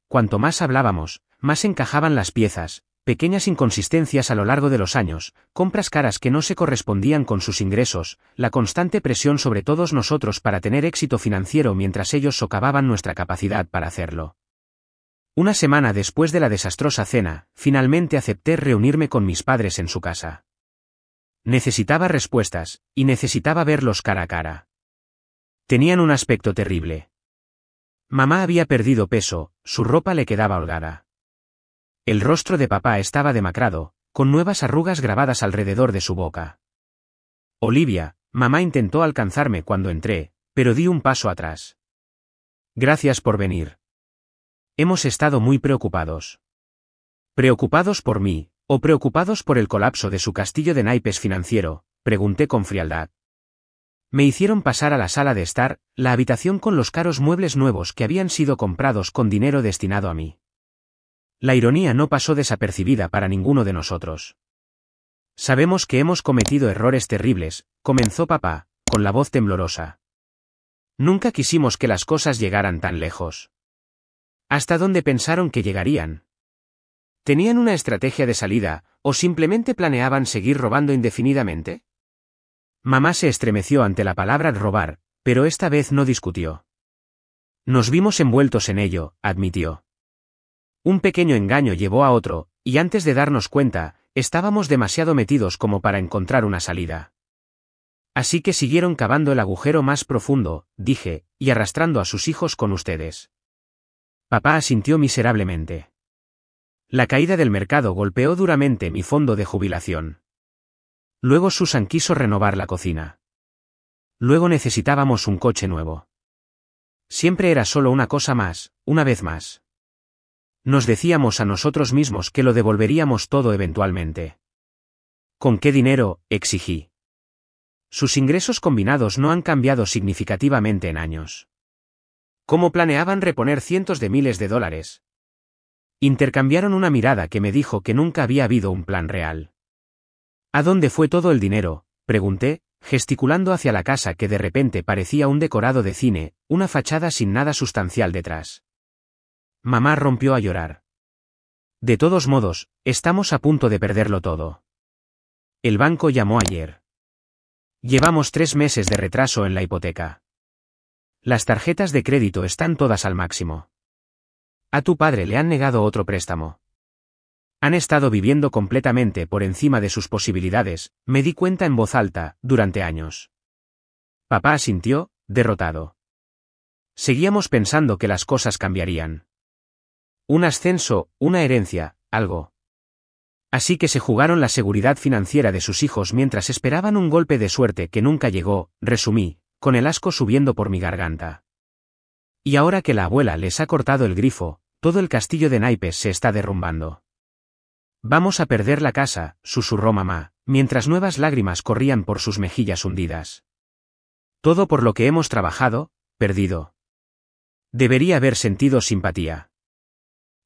Cuanto más hablábamos, más encajaban las piezas, pequeñas inconsistencias a lo largo de los años, compras caras que no se correspondían con sus ingresos, la constante presión sobre todos nosotros para tener éxito financiero mientras ellos socavaban nuestra capacidad para hacerlo. Una semana después de la desastrosa cena, finalmente acepté reunirme con mis padres en su casa. Necesitaba respuestas, y necesitaba verlos cara a cara. Tenían un aspecto terrible. Mamá había perdido peso, su ropa le quedaba holgada. El rostro de papá estaba demacrado, con nuevas arrugas grabadas alrededor de su boca. Olivia, mamá intentó alcanzarme cuando entré, pero di un paso atrás. Gracias por venir. Hemos estado muy preocupados. ¿Preocupados por mí, o preocupados por el colapso de su castillo de naipes financiero?, pregunté con frialdad. Me hicieron pasar a la sala de estar, la habitación con los caros muebles nuevos que habían sido comprados con dinero destinado a mí. La ironía no pasó desapercibida para ninguno de nosotros. Sabemos que hemos cometido errores terribles, comenzó papá, con la voz temblorosa. Nunca quisimos que las cosas llegaran tan lejos. ¿Hasta dónde pensaron que llegarían? ¿Tenían una estrategia de salida, o simplemente planeaban seguir robando indefinidamente? Mamá se estremeció ante la palabra robar, pero esta vez no discutió. Nos vimos envueltos en ello, admitió. Un pequeño engaño llevó a otro, y antes de darnos cuenta, estábamos demasiado metidos como para encontrar una salida. Así que siguieron cavando el agujero más profundo, dije, y arrastrando a sus hijos con ustedes. Papá asintió miserablemente. La caída del mercado golpeó duramente mi fondo de jubilación. Luego Susan quiso renovar la cocina. Luego necesitábamos un coche nuevo. Siempre era solo una cosa más, una vez más. Nos decíamos a nosotros mismos que lo devolveríamos todo eventualmente. ¿Con qué dinero?, exigí. Sus ingresos combinados no han cambiado significativamente en años. ¿Cómo planeaban reponer cientos de miles de dólares? Intercambiaron una mirada que me dijo que nunca había habido un plan real. ¿A dónde fue todo el dinero?, pregunté, gesticulando hacia la casa que de repente parecía un decorado de cine, una fachada sin nada sustancial detrás. Mamá rompió a llorar. De todos modos, estamos a punto de perderlo todo. El banco llamó ayer. Llevamos 3 meses de retraso en la hipoteca. Las tarjetas de crédito están todas al máximo. A tu padre le han negado otro préstamo. Han estado viviendo completamente por encima de sus posibilidades, me di cuenta en voz alta, durante años. Papá asintió, derrotado. Seguíamos pensando que las cosas cambiarían. Un ascenso, una herencia, algo. Así que se jugaron la seguridad financiera de sus hijos mientras esperaban un golpe de suerte que nunca llegó, resumí, con el asco subiendo por mi garganta. Y ahora que la abuela les ha cortado el grifo, todo el castillo de naipes se está derrumbando. Vamos a perder la casa, susurró mamá, mientras nuevas lágrimas corrían por sus mejillas hundidas. Todo por lo que hemos trabajado, perdido. Debería haber sentido simpatía.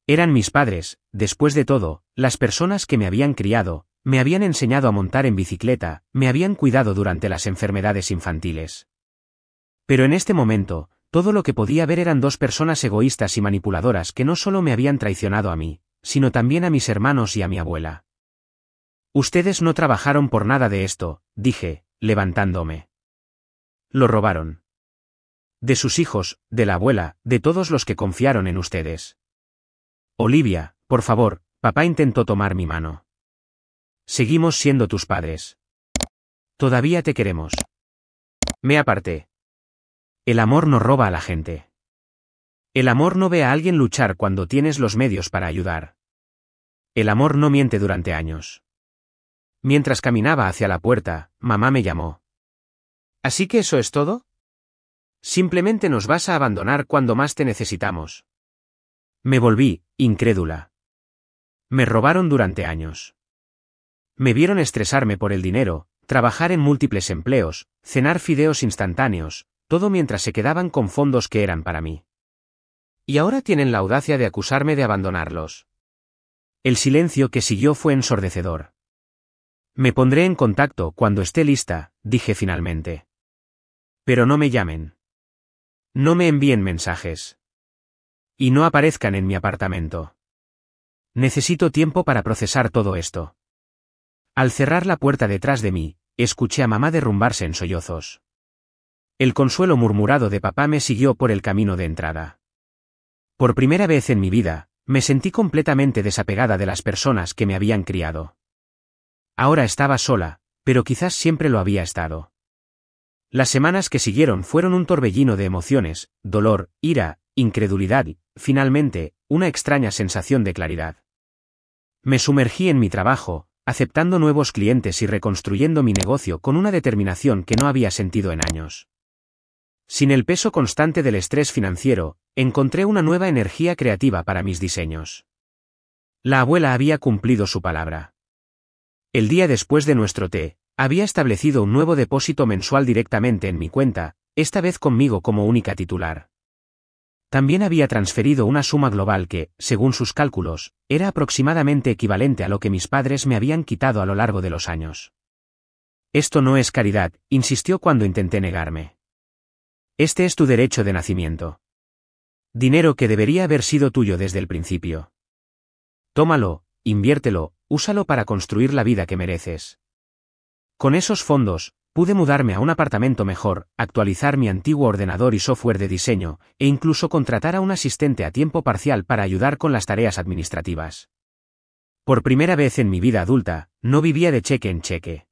Eran mis padres, después de todo, las personas que me habían criado, me habían enseñado a montar en bicicleta, me habían cuidado durante las enfermedades infantiles. Pero en este momento, todo lo que podía ver eran 2 personas egoístas y manipuladoras que no solo me habían traicionado a mí, sino también a mis hermanos y a mi abuela. Ustedes no trabajaron por nada de esto, dije, levantándome. Lo robaron. De sus hijos, de la abuela, de todos los que confiaron en ustedes. Olivia, por favor, papá intentó tomar mi mano. Seguimos siendo tus padres. Todavía te queremos. Me aparté. El amor no roba a la gente. El amor no ve a alguien luchar cuando tienes los medios para ayudar. El amor no miente durante años. Mientras caminaba hacia la puerta, mamá me llamó. ¿Así que eso es todo? Simplemente nos vas a abandonar cuando más te necesitamos. Me volví, incrédula. Me robaron durante años. Me vieron estresarme por el dinero, trabajar en múltiples empleos, cenar fideos instantáneos, todo mientras se quedaban con fondos que eran para mí. Y ahora tienen la audacia de acusarme de abandonarlos. El silencio que siguió fue ensordecedor. Me pondré en contacto cuando esté lista, dije finalmente. Pero no me llamen. No me envíen mensajes. Y no aparezcan en mi apartamento. Necesito tiempo para procesar todo esto. Al cerrar la puerta detrás de mí, escuché a mamá derrumbarse en sollozos. El consuelo murmurado de papá me siguió por el camino de entrada. Por primera vez en mi vida, me sentí completamente desapegada de las personas que me habían criado. Ahora estaba sola, pero quizás siempre lo había estado. Las semanas que siguieron fueron un torbellino de emociones, dolor, ira, incredulidad y, finalmente, una extraña sensación de claridad. Me sumergí en mi trabajo, aceptando nuevos clientes y reconstruyendo mi negocio con una determinación que no había sentido en años. Sin el peso constante del estrés financiero, encontré una nueva energía creativa para mis diseños. La abuela había cumplido su palabra. El día después de nuestro té, había establecido un nuevo depósito mensual directamente en mi cuenta, esta vez conmigo como única titular. También había transferido una suma global que, según sus cálculos, era aproximadamente equivalente a lo que mis padres me habían quitado a lo largo de los años. Esto no es caridad, insistió cuando intenté negarme. Este es tu derecho de nacimiento. Dinero que debería haber sido tuyo desde el principio. Tómalo, inviértelo, úsalo para construir la vida que mereces. Con esos fondos, pude mudarme a un apartamento mejor, actualizar mi antiguo ordenador y software de diseño, e incluso contratar a un asistente a tiempo parcial para ayudar con las tareas administrativas. Por primera vez en mi vida adulta, no vivía de cheque en cheque.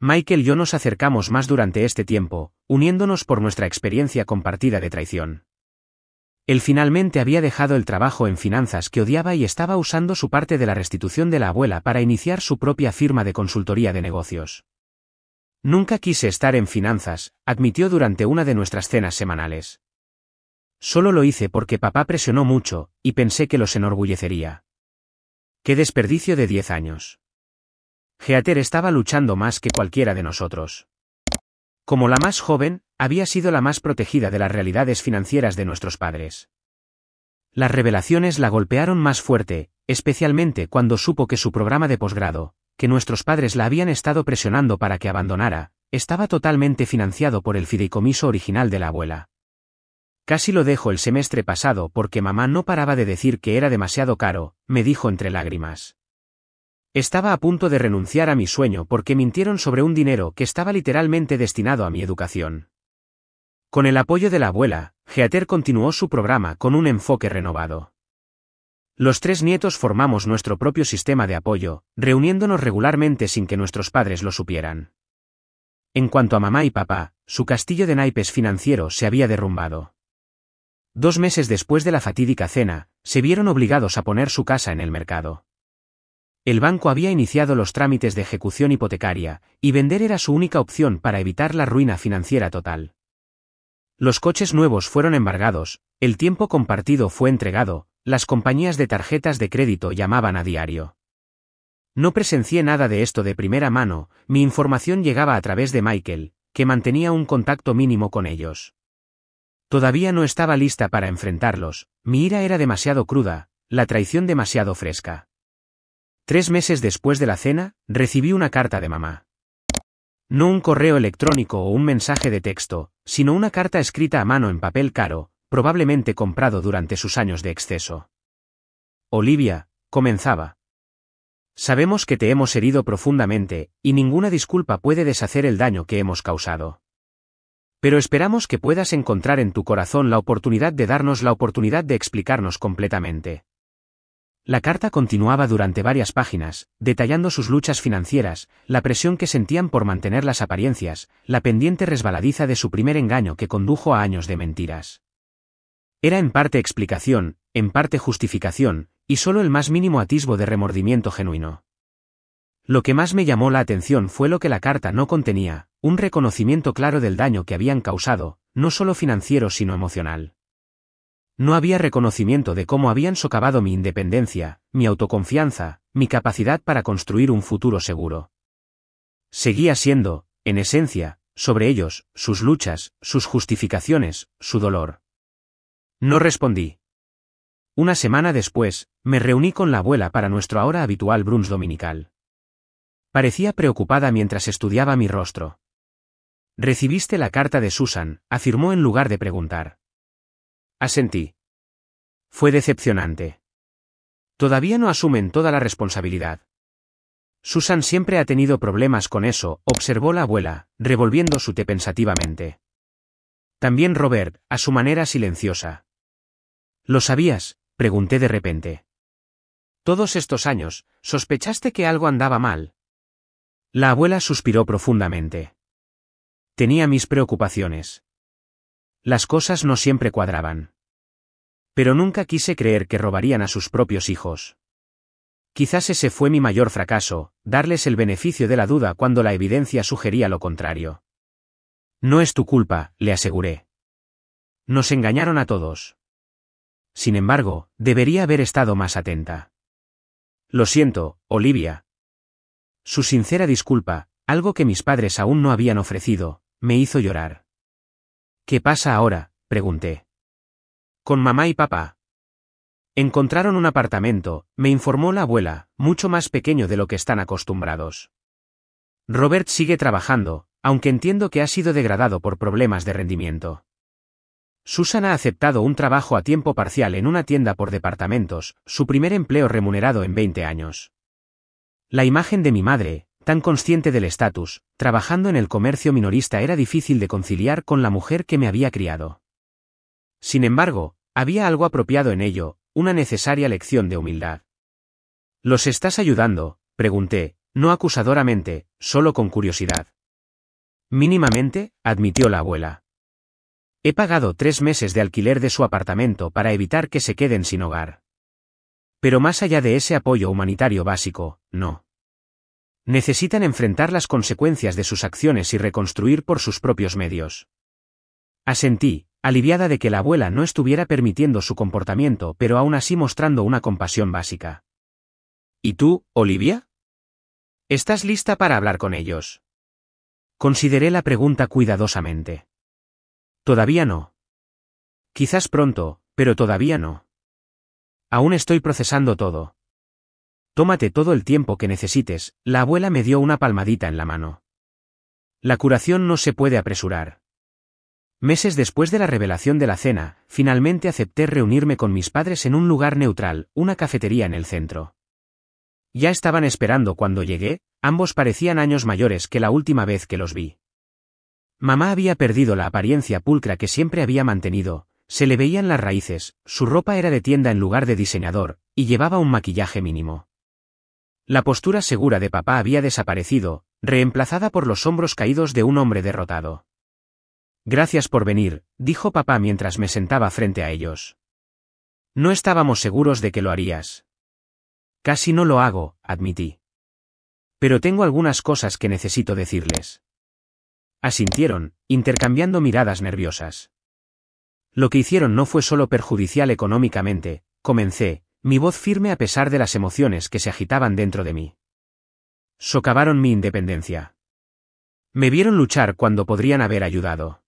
Michael y yo nos acercamos más durante este tiempo, uniéndonos por nuestra experiencia compartida de traición. Él finalmente había dejado el trabajo en finanzas que odiaba y estaba usando su parte de la restitución de la abuela para iniciar su propia firma de consultoría de negocios. Nunca quise estar en finanzas, admitió durante una de nuestras cenas semanales. Solo lo hice porque papá presionó mucho, y pensé que los enorgullecería. ¡Qué desperdicio de 10 años! Heather estaba luchando más que cualquiera de nosotros. Como la más joven, había sido la más protegida de las realidades financieras de nuestros padres. Las revelaciones la golpearon más fuerte, especialmente cuando supo que su programa de posgrado, que nuestros padres la habían estado presionando para que abandonara, estaba totalmente financiado por el fideicomiso original de la abuela. Casi lo dejo el semestre pasado porque mamá no paraba de decir que era demasiado caro, me dijo entre lágrimas. Estaba a punto de renunciar a mi sueño porque mintieron sobre un dinero que estaba literalmente destinado a mi educación. Con el apoyo de la abuela, Heather continuó su programa con un enfoque renovado. Los 3 nietos formamos nuestro propio sistema de apoyo, reuniéndonos regularmente sin que nuestros padres lo supieran. En cuanto a mamá y papá, su castillo de naipes financiero se había derrumbado. 2 meses después de la fatídica cena, se vieron obligados a poner su casa en el mercado. El banco había iniciado los trámites de ejecución hipotecaria, y vender era su única opción para evitar la ruina financiera total. Los coches nuevos fueron embargados, el tiempo compartido fue entregado, las compañías de tarjetas de crédito llamaban a diario. No presencié nada de esto de primera mano, mi información llegaba a través de Michael, que mantenía un contacto mínimo con ellos. Todavía no estaba lista para enfrentarlos, mi ira era demasiado cruda, la traición demasiado fresca. 3 meses después de la cena, recibí una carta de mamá. No un correo electrónico o un mensaje de texto, sino una carta escrita a mano en papel caro, probablemente comprado durante sus años de exceso. Olivia, comenzaba. Sabemos que te hemos herido profundamente, y ninguna disculpa puede deshacer el daño que hemos causado. Pero esperamos que puedas encontrar en tu corazón la oportunidad de darnos la oportunidad de explicarnos completamente. La carta continuaba durante varias páginas, detallando sus luchas financieras, la presión que sentían por mantener las apariencias, la pendiente resbaladiza de su primer engaño que condujo a años de mentiras. Era en parte explicación, en parte justificación, y solo el más mínimo atisbo de remordimiento genuino. Lo que más me llamó la atención fue lo que la carta no contenía, un reconocimiento claro del daño que habían causado, no solo financiero sino emocional. No había reconocimiento de cómo habían socavado mi independencia, mi autoconfianza, mi capacidad para construir un futuro seguro. Seguía siendo, en esencia, sobre ellos, sus luchas, sus justificaciones, su dolor. No respondí. Una semana después, me reuní con la abuela para nuestro ahora habitual brunch dominical. Parecía preocupada mientras estudiaba mi rostro. «Recibiste la carta de Susan», afirmó en lugar de preguntar. Asentí. Fue decepcionante. Todavía no asumen toda la responsabilidad. Susan siempre ha tenido problemas con eso, observó la abuela, revolviendo su té pensativamente. También Robert, a su manera silenciosa. ¿Lo sabías?, pregunté de repente. Todos estos años, ¿sospechaste que algo andaba mal? La abuela suspiró profundamente. Tenía mis preocupaciones. Las cosas no siempre cuadraban. Pero nunca quise creer que robarían a sus propios hijos. Quizás ese fue mi mayor fracaso, darles el beneficio de la duda cuando la evidencia sugería lo contrario. No es tu culpa, le aseguré. Nos engañaron a todos. Sin embargo, debería haber estado más atenta. Lo siento, Olivia. Su sincera disculpa, algo que mis padres aún no habían ofrecido, me hizo llorar. ¿Qué pasa ahora?, pregunté. Con mamá y papá. Encontraron un apartamento, me informó la abuela, mucho más pequeño de lo que están acostumbrados. Robert sigue trabajando, aunque entiendo que ha sido degradado por problemas de rendimiento. Susan ha aceptado un trabajo a tiempo parcial en una tienda por departamentos, su primer empleo remunerado en 20 años. La imagen de mi madre, tan consciente del estatus, trabajando en el comercio minorista era difícil de conciliar con la mujer que me había criado. Sin embargo, había algo apropiado en ello, una necesaria lección de humildad. ¿Los estás ayudando?, pregunté, no acusadoramente, solo con curiosidad. Mínimamente, admitió la abuela. He pagado 3 meses de alquiler de su apartamento para evitar que se queden sin hogar. Pero más allá de ese apoyo humanitario básico, no. Necesitan enfrentar las consecuencias de sus acciones y reconstruir por sus propios medios. Asentí, aliviada de que la abuela no estuviera permitiendo su comportamiento pero aún así mostrando una compasión básica. ¿Y tú, Olivia? ¿Estás lista para hablar con ellos? Consideré la pregunta cuidadosamente. Todavía no. Quizás pronto, pero todavía no. Aún estoy procesando todo. Tómate todo el tiempo que necesites, la abuela me dio una palmadita en la mano. La curación no se puede apresurar. Meses después de la revelación de la cena, finalmente acepté reunirme con mis padres en un lugar neutral, una cafetería en el centro. Ya estaban esperando cuando llegué, ambos parecían años mayores que la última vez que los vi. Mamá había perdido la apariencia pulcra que siempre había mantenido, se le veían las raíces, su ropa era de tienda en lugar de diseñador, y llevaba un maquillaje mínimo. La postura segura de papá había desaparecido, reemplazada por los hombros caídos de un hombre derrotado. Gracias por venir, dijo papá mientras me sentaba frente a ellos. No estábamos seguros de que lo harías. Casi no lo hago, admití. Pero tengo algunas cosas que necesito decirles. Asintieron, intercambiando miradas nerviosas. Lo que hicieron no fue solo perjudicial económicamente, comencé, mi voz firme a pesar de las emociones que se agitaban dentro de mí. Socavaron mi independencia. Me vieron luchar cuando podrían haber ayudado.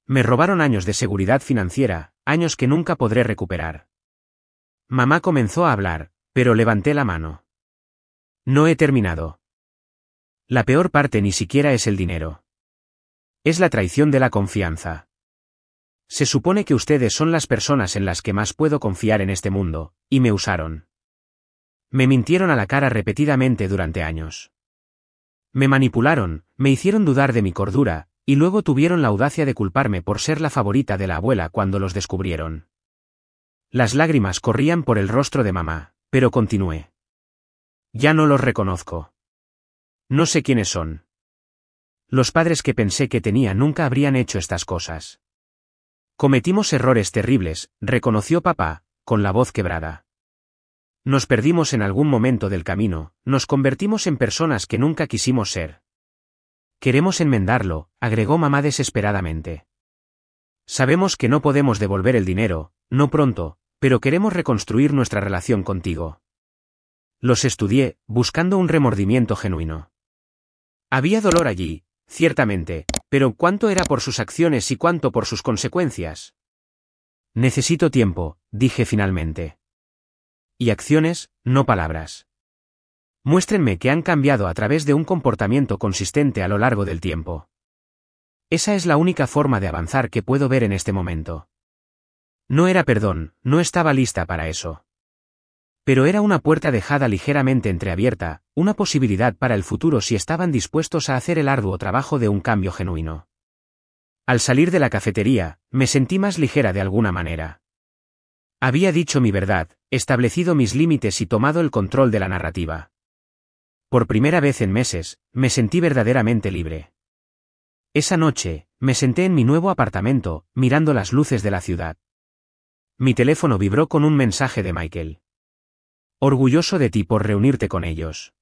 Me robaron años de seguridad financiera, años que nunca podré recuperar. Mamá comenzó a hablar, pero levanté la mano. No he terminado. La peor parte ni siquiera es el dinero. Es la traición de la confianza. Se supone que ustedes son las personas en las que más puedo confiar en este mundo, y me usaron. Me mintieron a la cara repetidamente durante años. Me manipularon, me hicieron dudar de mi cordura, y luego tuvieron la audacia de culparme por ser la favorita de la abuela cuando los descubrieron. Las lágrimas corrían por el rostro de mamá, pero continué. Ya no los reconozco. No sé quiénes son. Los padres que pensé que tenía nunca habrían hecho estas cosas. Cometimos errores terribles, reconoció papá, con la voz quebrada. Nos perdimos en algún momento del camino, nos convertimos en personas que nunca quisimos ser. Queremos enmendarlo, agregó mamá desesperadamente. Sabemos que no podemos devolver el dinero, no pronto, pero queremos reconstruir nuestra relación contigo. Los estudié, buscando un remordimiento genuino. Había dolor allí, ciertamente, pero ¿cuánto era por sus acciones y cuánto por sus consecuencias? Necesito tiempo, dije finalmente. Y acciones, no palabras. Muéstrenme que han cambiado a través de un comportamiento consistente a lo largo del tiempo. Esa es la única forma de avanzar que puedo ver en este momento. No era perdón, no estaba lista para eso. Pero era una puerta dejada ligeramente entreabierta, una posibilidad para el futuro si estaban dispuestos a hacer el arduo trabajo de un cambio genuino. Al salir de la cafetería, me sentí más ligera de alguna manera. Había dicho mi verdad, establecido mis límites y tomado el control de la narrativa. Por primera vez en meses, me sentí verdaderamente libre. Esa noche, me senté en mi nuevo apartamento, mirando las luces de la ciudad. Mi teléfono vibró con un mensaje de Michael. Orgulloso de ti por reunirte con ellos.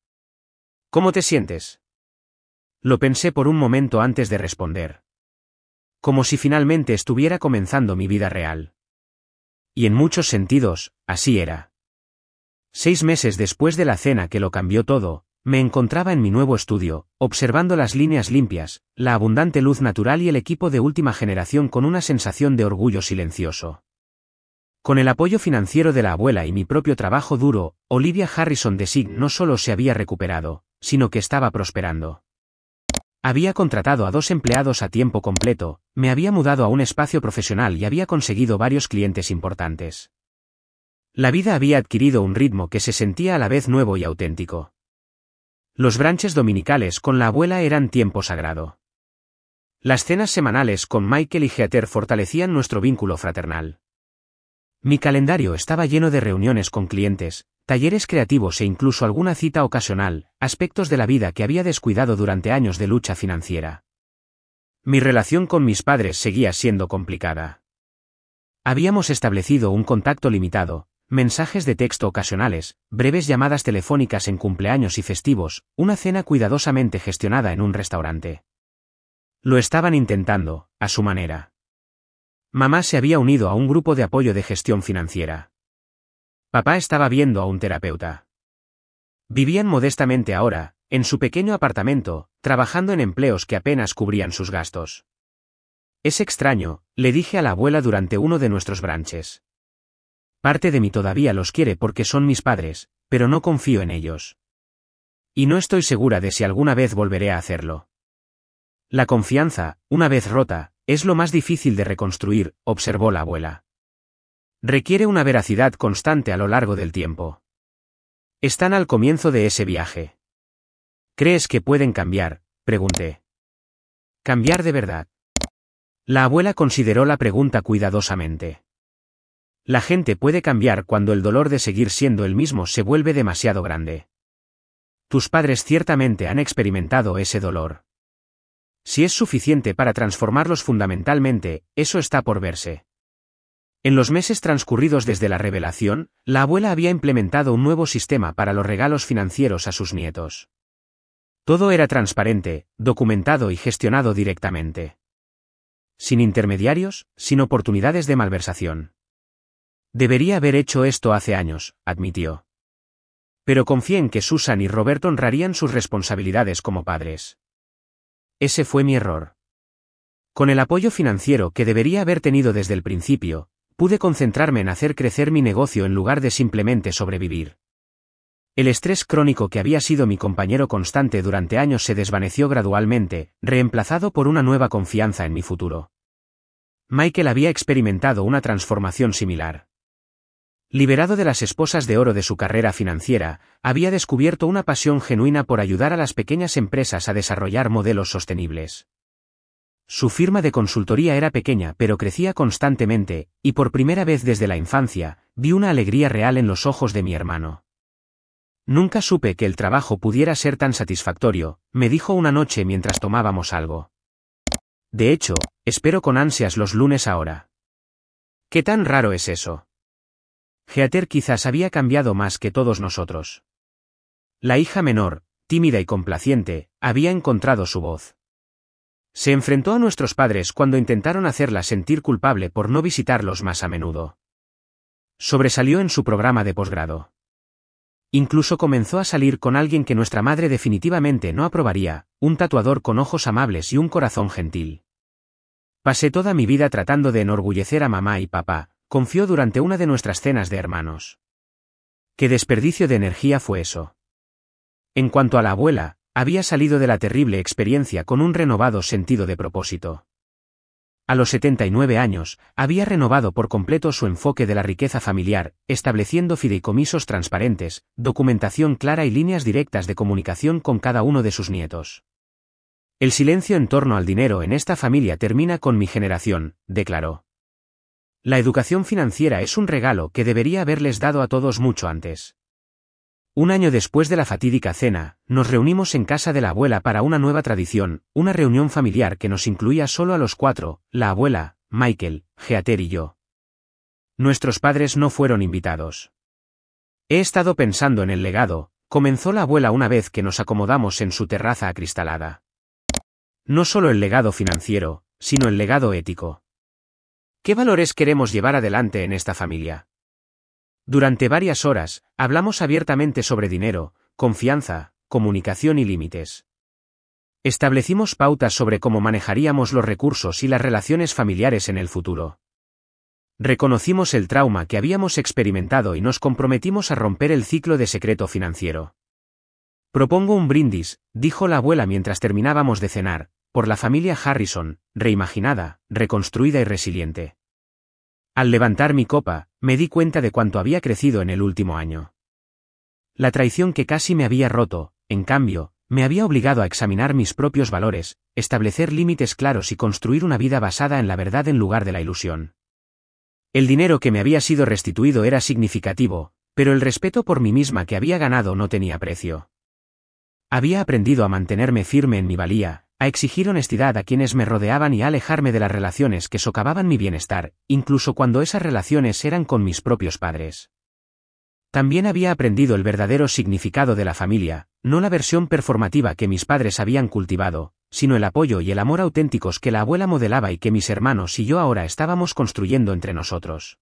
¿Cómo te sientes? Lo pensé por un momento antes de responder. Como si finalmente estuviera comenzando mi vida real. Y en muchos sentidos, así era. 6 meses después de la cena que lo cambió todo, me encontraba en mi nuevo estudio, observando las líneas limpias, la abundante luz natural y el equipo de última generación con una sensación de orgullo silencioso. Con el apoyo financiero de la abuela y mi propio trabajo duro, Olivia Harrison de SIG no solo se había recuperado, sino que estaba prosperando. Había contratado a 2 empleados a tiempo completo, me había mudado a un espacio profesional y había conseguido varios clientes importantes. La vida había adquirido un ritmo que se sentía a la vez nuevo y auténtico. Los brunches dominicales con la abuela eran tiempo sagrado. Las cenas semanales con Michael y Heather fortalecían nuestro vínculo fraternal. Mi calendario estaba lleno de reuniones con clientes, talleres creativos e incluso alguna cita ocasional, aspectos de la vida que había descuidado durante años de lucha financiera. Mi relación con mis padres seguía siendo complicada. Habíamos establecido un contacto limitado, mensajes de texto ocasionales, breves llamadas telefónicas en cumpleaños y festivos, una cena cuidadosamente gestionada en un restaurante. Lo estaban intentando, a su manera. Mamá se había unido a un grupo de apoyo de gestión financiera. Papá estaba viendo a un terapeuta. Vivían modestamente ahora, en su pequeño apartamento, trabajando en empleos que apenas cubrían sus gastos. Es extraño, le dije a la abuela durante uno de nuestros brunches. Parte de mí todavía los quiere porque son mis padres, pero no confío en ellos. Y no estoy segura de si alguna vez volveré a hacerlo. La confianza, una vez rota, es lo más difícil de reconstruir, observó la abuela. Requiere una veracidad constante a lo largo del tiempo. Están al comienzo de ese viaje. ¿Crees que pueden cambiar?, pregunté. ¿Cambiar de verdad? La abuela consideró la pregunta cuidadosamente. La gente puede cambiar cuando el dolor de seguir siendo el mismo se vuelve demasiado grande. Tus padres ciertamente han experimentado ese dolor. Si es suficiente para transformarlos fundamentalmente, eso está por verse. En los meses transcurridos desde la revelación, la abuela había implementado un nuevo sistema para los regalos financieros a sus nietos. Todo era transparente, documentado y gestionado directamente. Sin intermediarios, sin oportunidades de malversación. Debería haber hecho esto hace años, admitió. Pero confié en que Susan y Roberto honrarían sus responsabilidades como padres. Ese fue mi error. Con el apoyo financiero que debería haber tenido desde el principio, pude concentrarme en hacer crecer mi negocio en lugar de simplemente sobrevivir. El estrés crónico que había sido mi compañero constante durante años se desvaneció gradualmente, reemplazado por una nueva confianza en mi futuro. Michael había experimentado una transformación similar. Liberado de las esposas de oro de su carrera financiera, había descubierto una pasión genuina por ayudar a las pequeñas empresas a desarrollar modelos sostenibles. Su firma de consultoría era pequeña pero crecía constantemente, y por primera vez desde la infancia, vi una alegría real en los ojos de mi hermano. Nunca supe que el trabajo pudiera ser tan satisfactorio, me dijo una noche mientras tomábamos algo. De hecho, espero con ansias los lunes ahora. ¿Qué tan raro es eso? Heather quizás había cambiado más que todos nosotros. La hija menor, tímida y complaciente, había encontrado su voz. Se enfrentó a nuestros padres cuando intentaron hacerla sentir culpable por no visitarlos más a menudo. Sobresalió en su programa de posgrado. Incluso comenzó a salir con alguien que nuestra madre definitivamente no aprobaría, un tatuador con ojos amables y un corazón gentil. Pasé toda mi vida tratando de enorgullecer a mamá y papá, confió durante una de nuestras cenas de hermanos. ¿Qué desperdicio de energía fue eso? En cuanto a la abuela, había salido de la terrible experiencia con un renovado sentido de propósito. A los 79 años, había renovado por completo su enfoque de la riqueza familiar, estableciendo fideicomisos transparentes, documentación clara y líneas directas de comunicación con cada uno de sus nietos. El silencio en torno al dinero en esta familia termina con mi generación, declaró. La educación financiera es un regalo que debería haberles dado a todos mucho antes. Un año después de la fatídica cena, nos reunimos en casa de la abuela para una nueva tradición, una reunión familiar que nos incluía solo a los 4, la abuela, Michael, Heather y yo. Nuestros padres no fueron invitados. He estado pensando en el legado, comenzó la abuela una vez que nos acomodamos en su terraza acristalada. No solo el legado financiero, sino el legado ético. ¿Qué valores queremos llevar adelante en esta familia? Durante varias horas, hablamos abiertamente sobre dinero, confianza, comunicación y límites. Establecimos pautas sobre cómo manejaríamos los recursos y las relaciones familiares en el futuro. Reconocimos el trauma que habíamos experimentado y nos comprometimos a romper el ciclo de secreto financiero. Propongo un brindis, dijo la abuela mientras terminábamos de cenar, por la familia Harrison, reimaginada, reconstruida y resiliente. Al levantar mi copa, me di cuenta de cuánto había crecido en el último año. La traición que casi me había roto, en cambio, me había obligado a examinar mis propios valores, establecer límites claros y construir una vida basada en la verdad en lugar de la ilusión. El dinero que me había sido restituido era significativo, pero el respeto por mí misma que había ganado no tenía precio. Había aprendido a mantenerme firme en mi valía, a exigir honestidad a quienes me rodeaban y a alejarme de las relaciones que socavaban mi bienestar, incluso cuando esas relaciones eran con mis propios padres. También había aprendido el verdadero significado de la familia, no la versión performativa que mis padres habían cultivado, sino el apoyo y el amor auténticos que la abuela modelaba y que mis hermanos y yo ahora estábamos construyendo entre nosotros.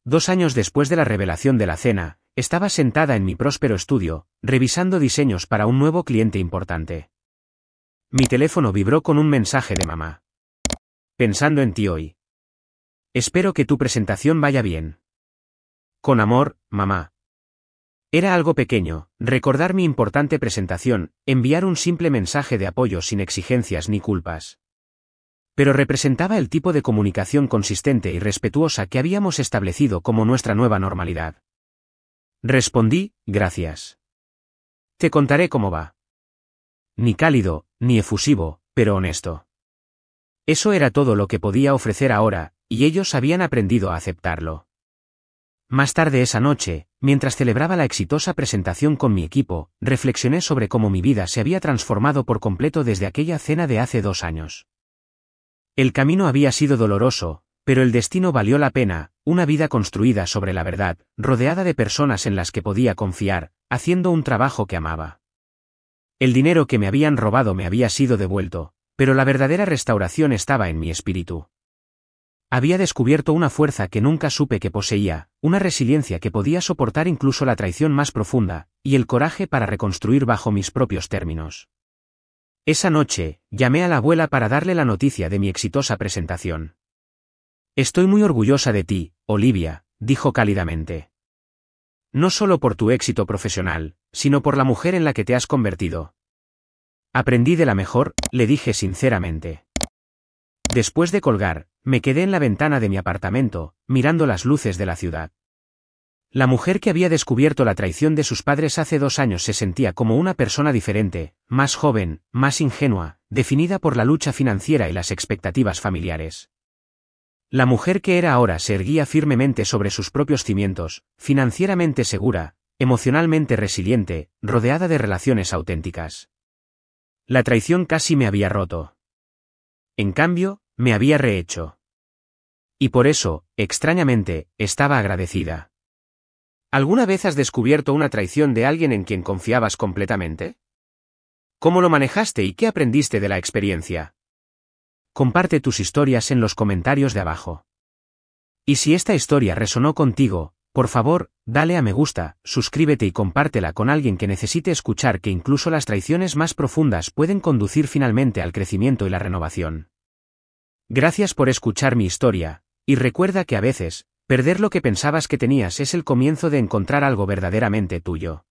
2 años después de la revelación de la cena, estaba sentada en mi próspero estudio, revisando diseños para un nuevo cliente importante. Mi teléfono vibró con un mensaje de mamá. Pensando en ti hoy. Espero que tu presentación vaya bien. Con amor, mamá. Era algo pequeño, recordar mi importante presentación, enviar un simple mensaje de apoyo sin exigencias ni culpas. Pero representaba el tipo de comunicación consistente y respetuosa que habíamos establecido como nuestra nueva normalidad. Respondí, gracias. Te contaré cómo va. Ni cálido, ni efusivo, pero honesto. Eso era todo lo que podía ofrecer ahora, y ellos habían aprendido a aceptarlo. Más tarde esa noche, mientras celebraba la exitosa presentación con mi equipo, reflexioné sobre cómo mi vida se había transformado por completo desde aquella cena de hace 2 años. El camino había sido doloroso, pero el destino valió la pena, una vida construida sobre la verdad, rodeada de personas en las que podía confiar, haciendo un trabajo que amaba. El dinero que me habían robado me había sido devuelto, pero la verdadera restauración estaba en mi espíritu. Había descubierto una fuerza que nunca supe que poseía, una resiliencia que podía soportar incluso la traición más profunda, y el coraje para reconstruir bajo mis propios términos. Esa noche, llamé a la abuela para darle la noticia de mi exitosa presentación. Estoy muy orgullosa de ti, Olivia, dijo cálidamente. No solo por tu éxito profesional, sino por la mujer en la que te has convertido. Aprendí de la mejor, le dije sinceramente. Después de colgar, me quedé en la ventana de mi apartamento, mirando las luces de la ciudad. La mujer que había descubierto la traición de sus padres hace 2 años se sentía como una persona diferente, más joven, más ingenua, definida por la lucha financiera y las expectativas familiares. La mujer que era ahora se erguía firmemente sobre sus propios cimientos, financieramente segura, emocionalmente resiliente, rodeada de relaciones auténticas. La traición casi me había roto. En cambio, me había rehecho. Y por eso, extrañamente, estaba agradecida. ¿Alguna vez has descubierto una traición de alguien en quien confiabas completamente? ¿Cómo lo manejaste y qué aprendiste de la experiencia? Comparte tus historias en los comentarios de abajo. Y si esta historia resonó contigo, por favor, dale a me gusta, suscríbete y compártela con alguien que necesite escuchar que incluso las traiciones más profundas pueden conducir finalmente al crecimiento y la renovación. Gracias por escuchar mi historia, y recuerda que a veces, perder lo que pensabas que tenías es el comienzo de encontrar algo verdaderamente tuyo.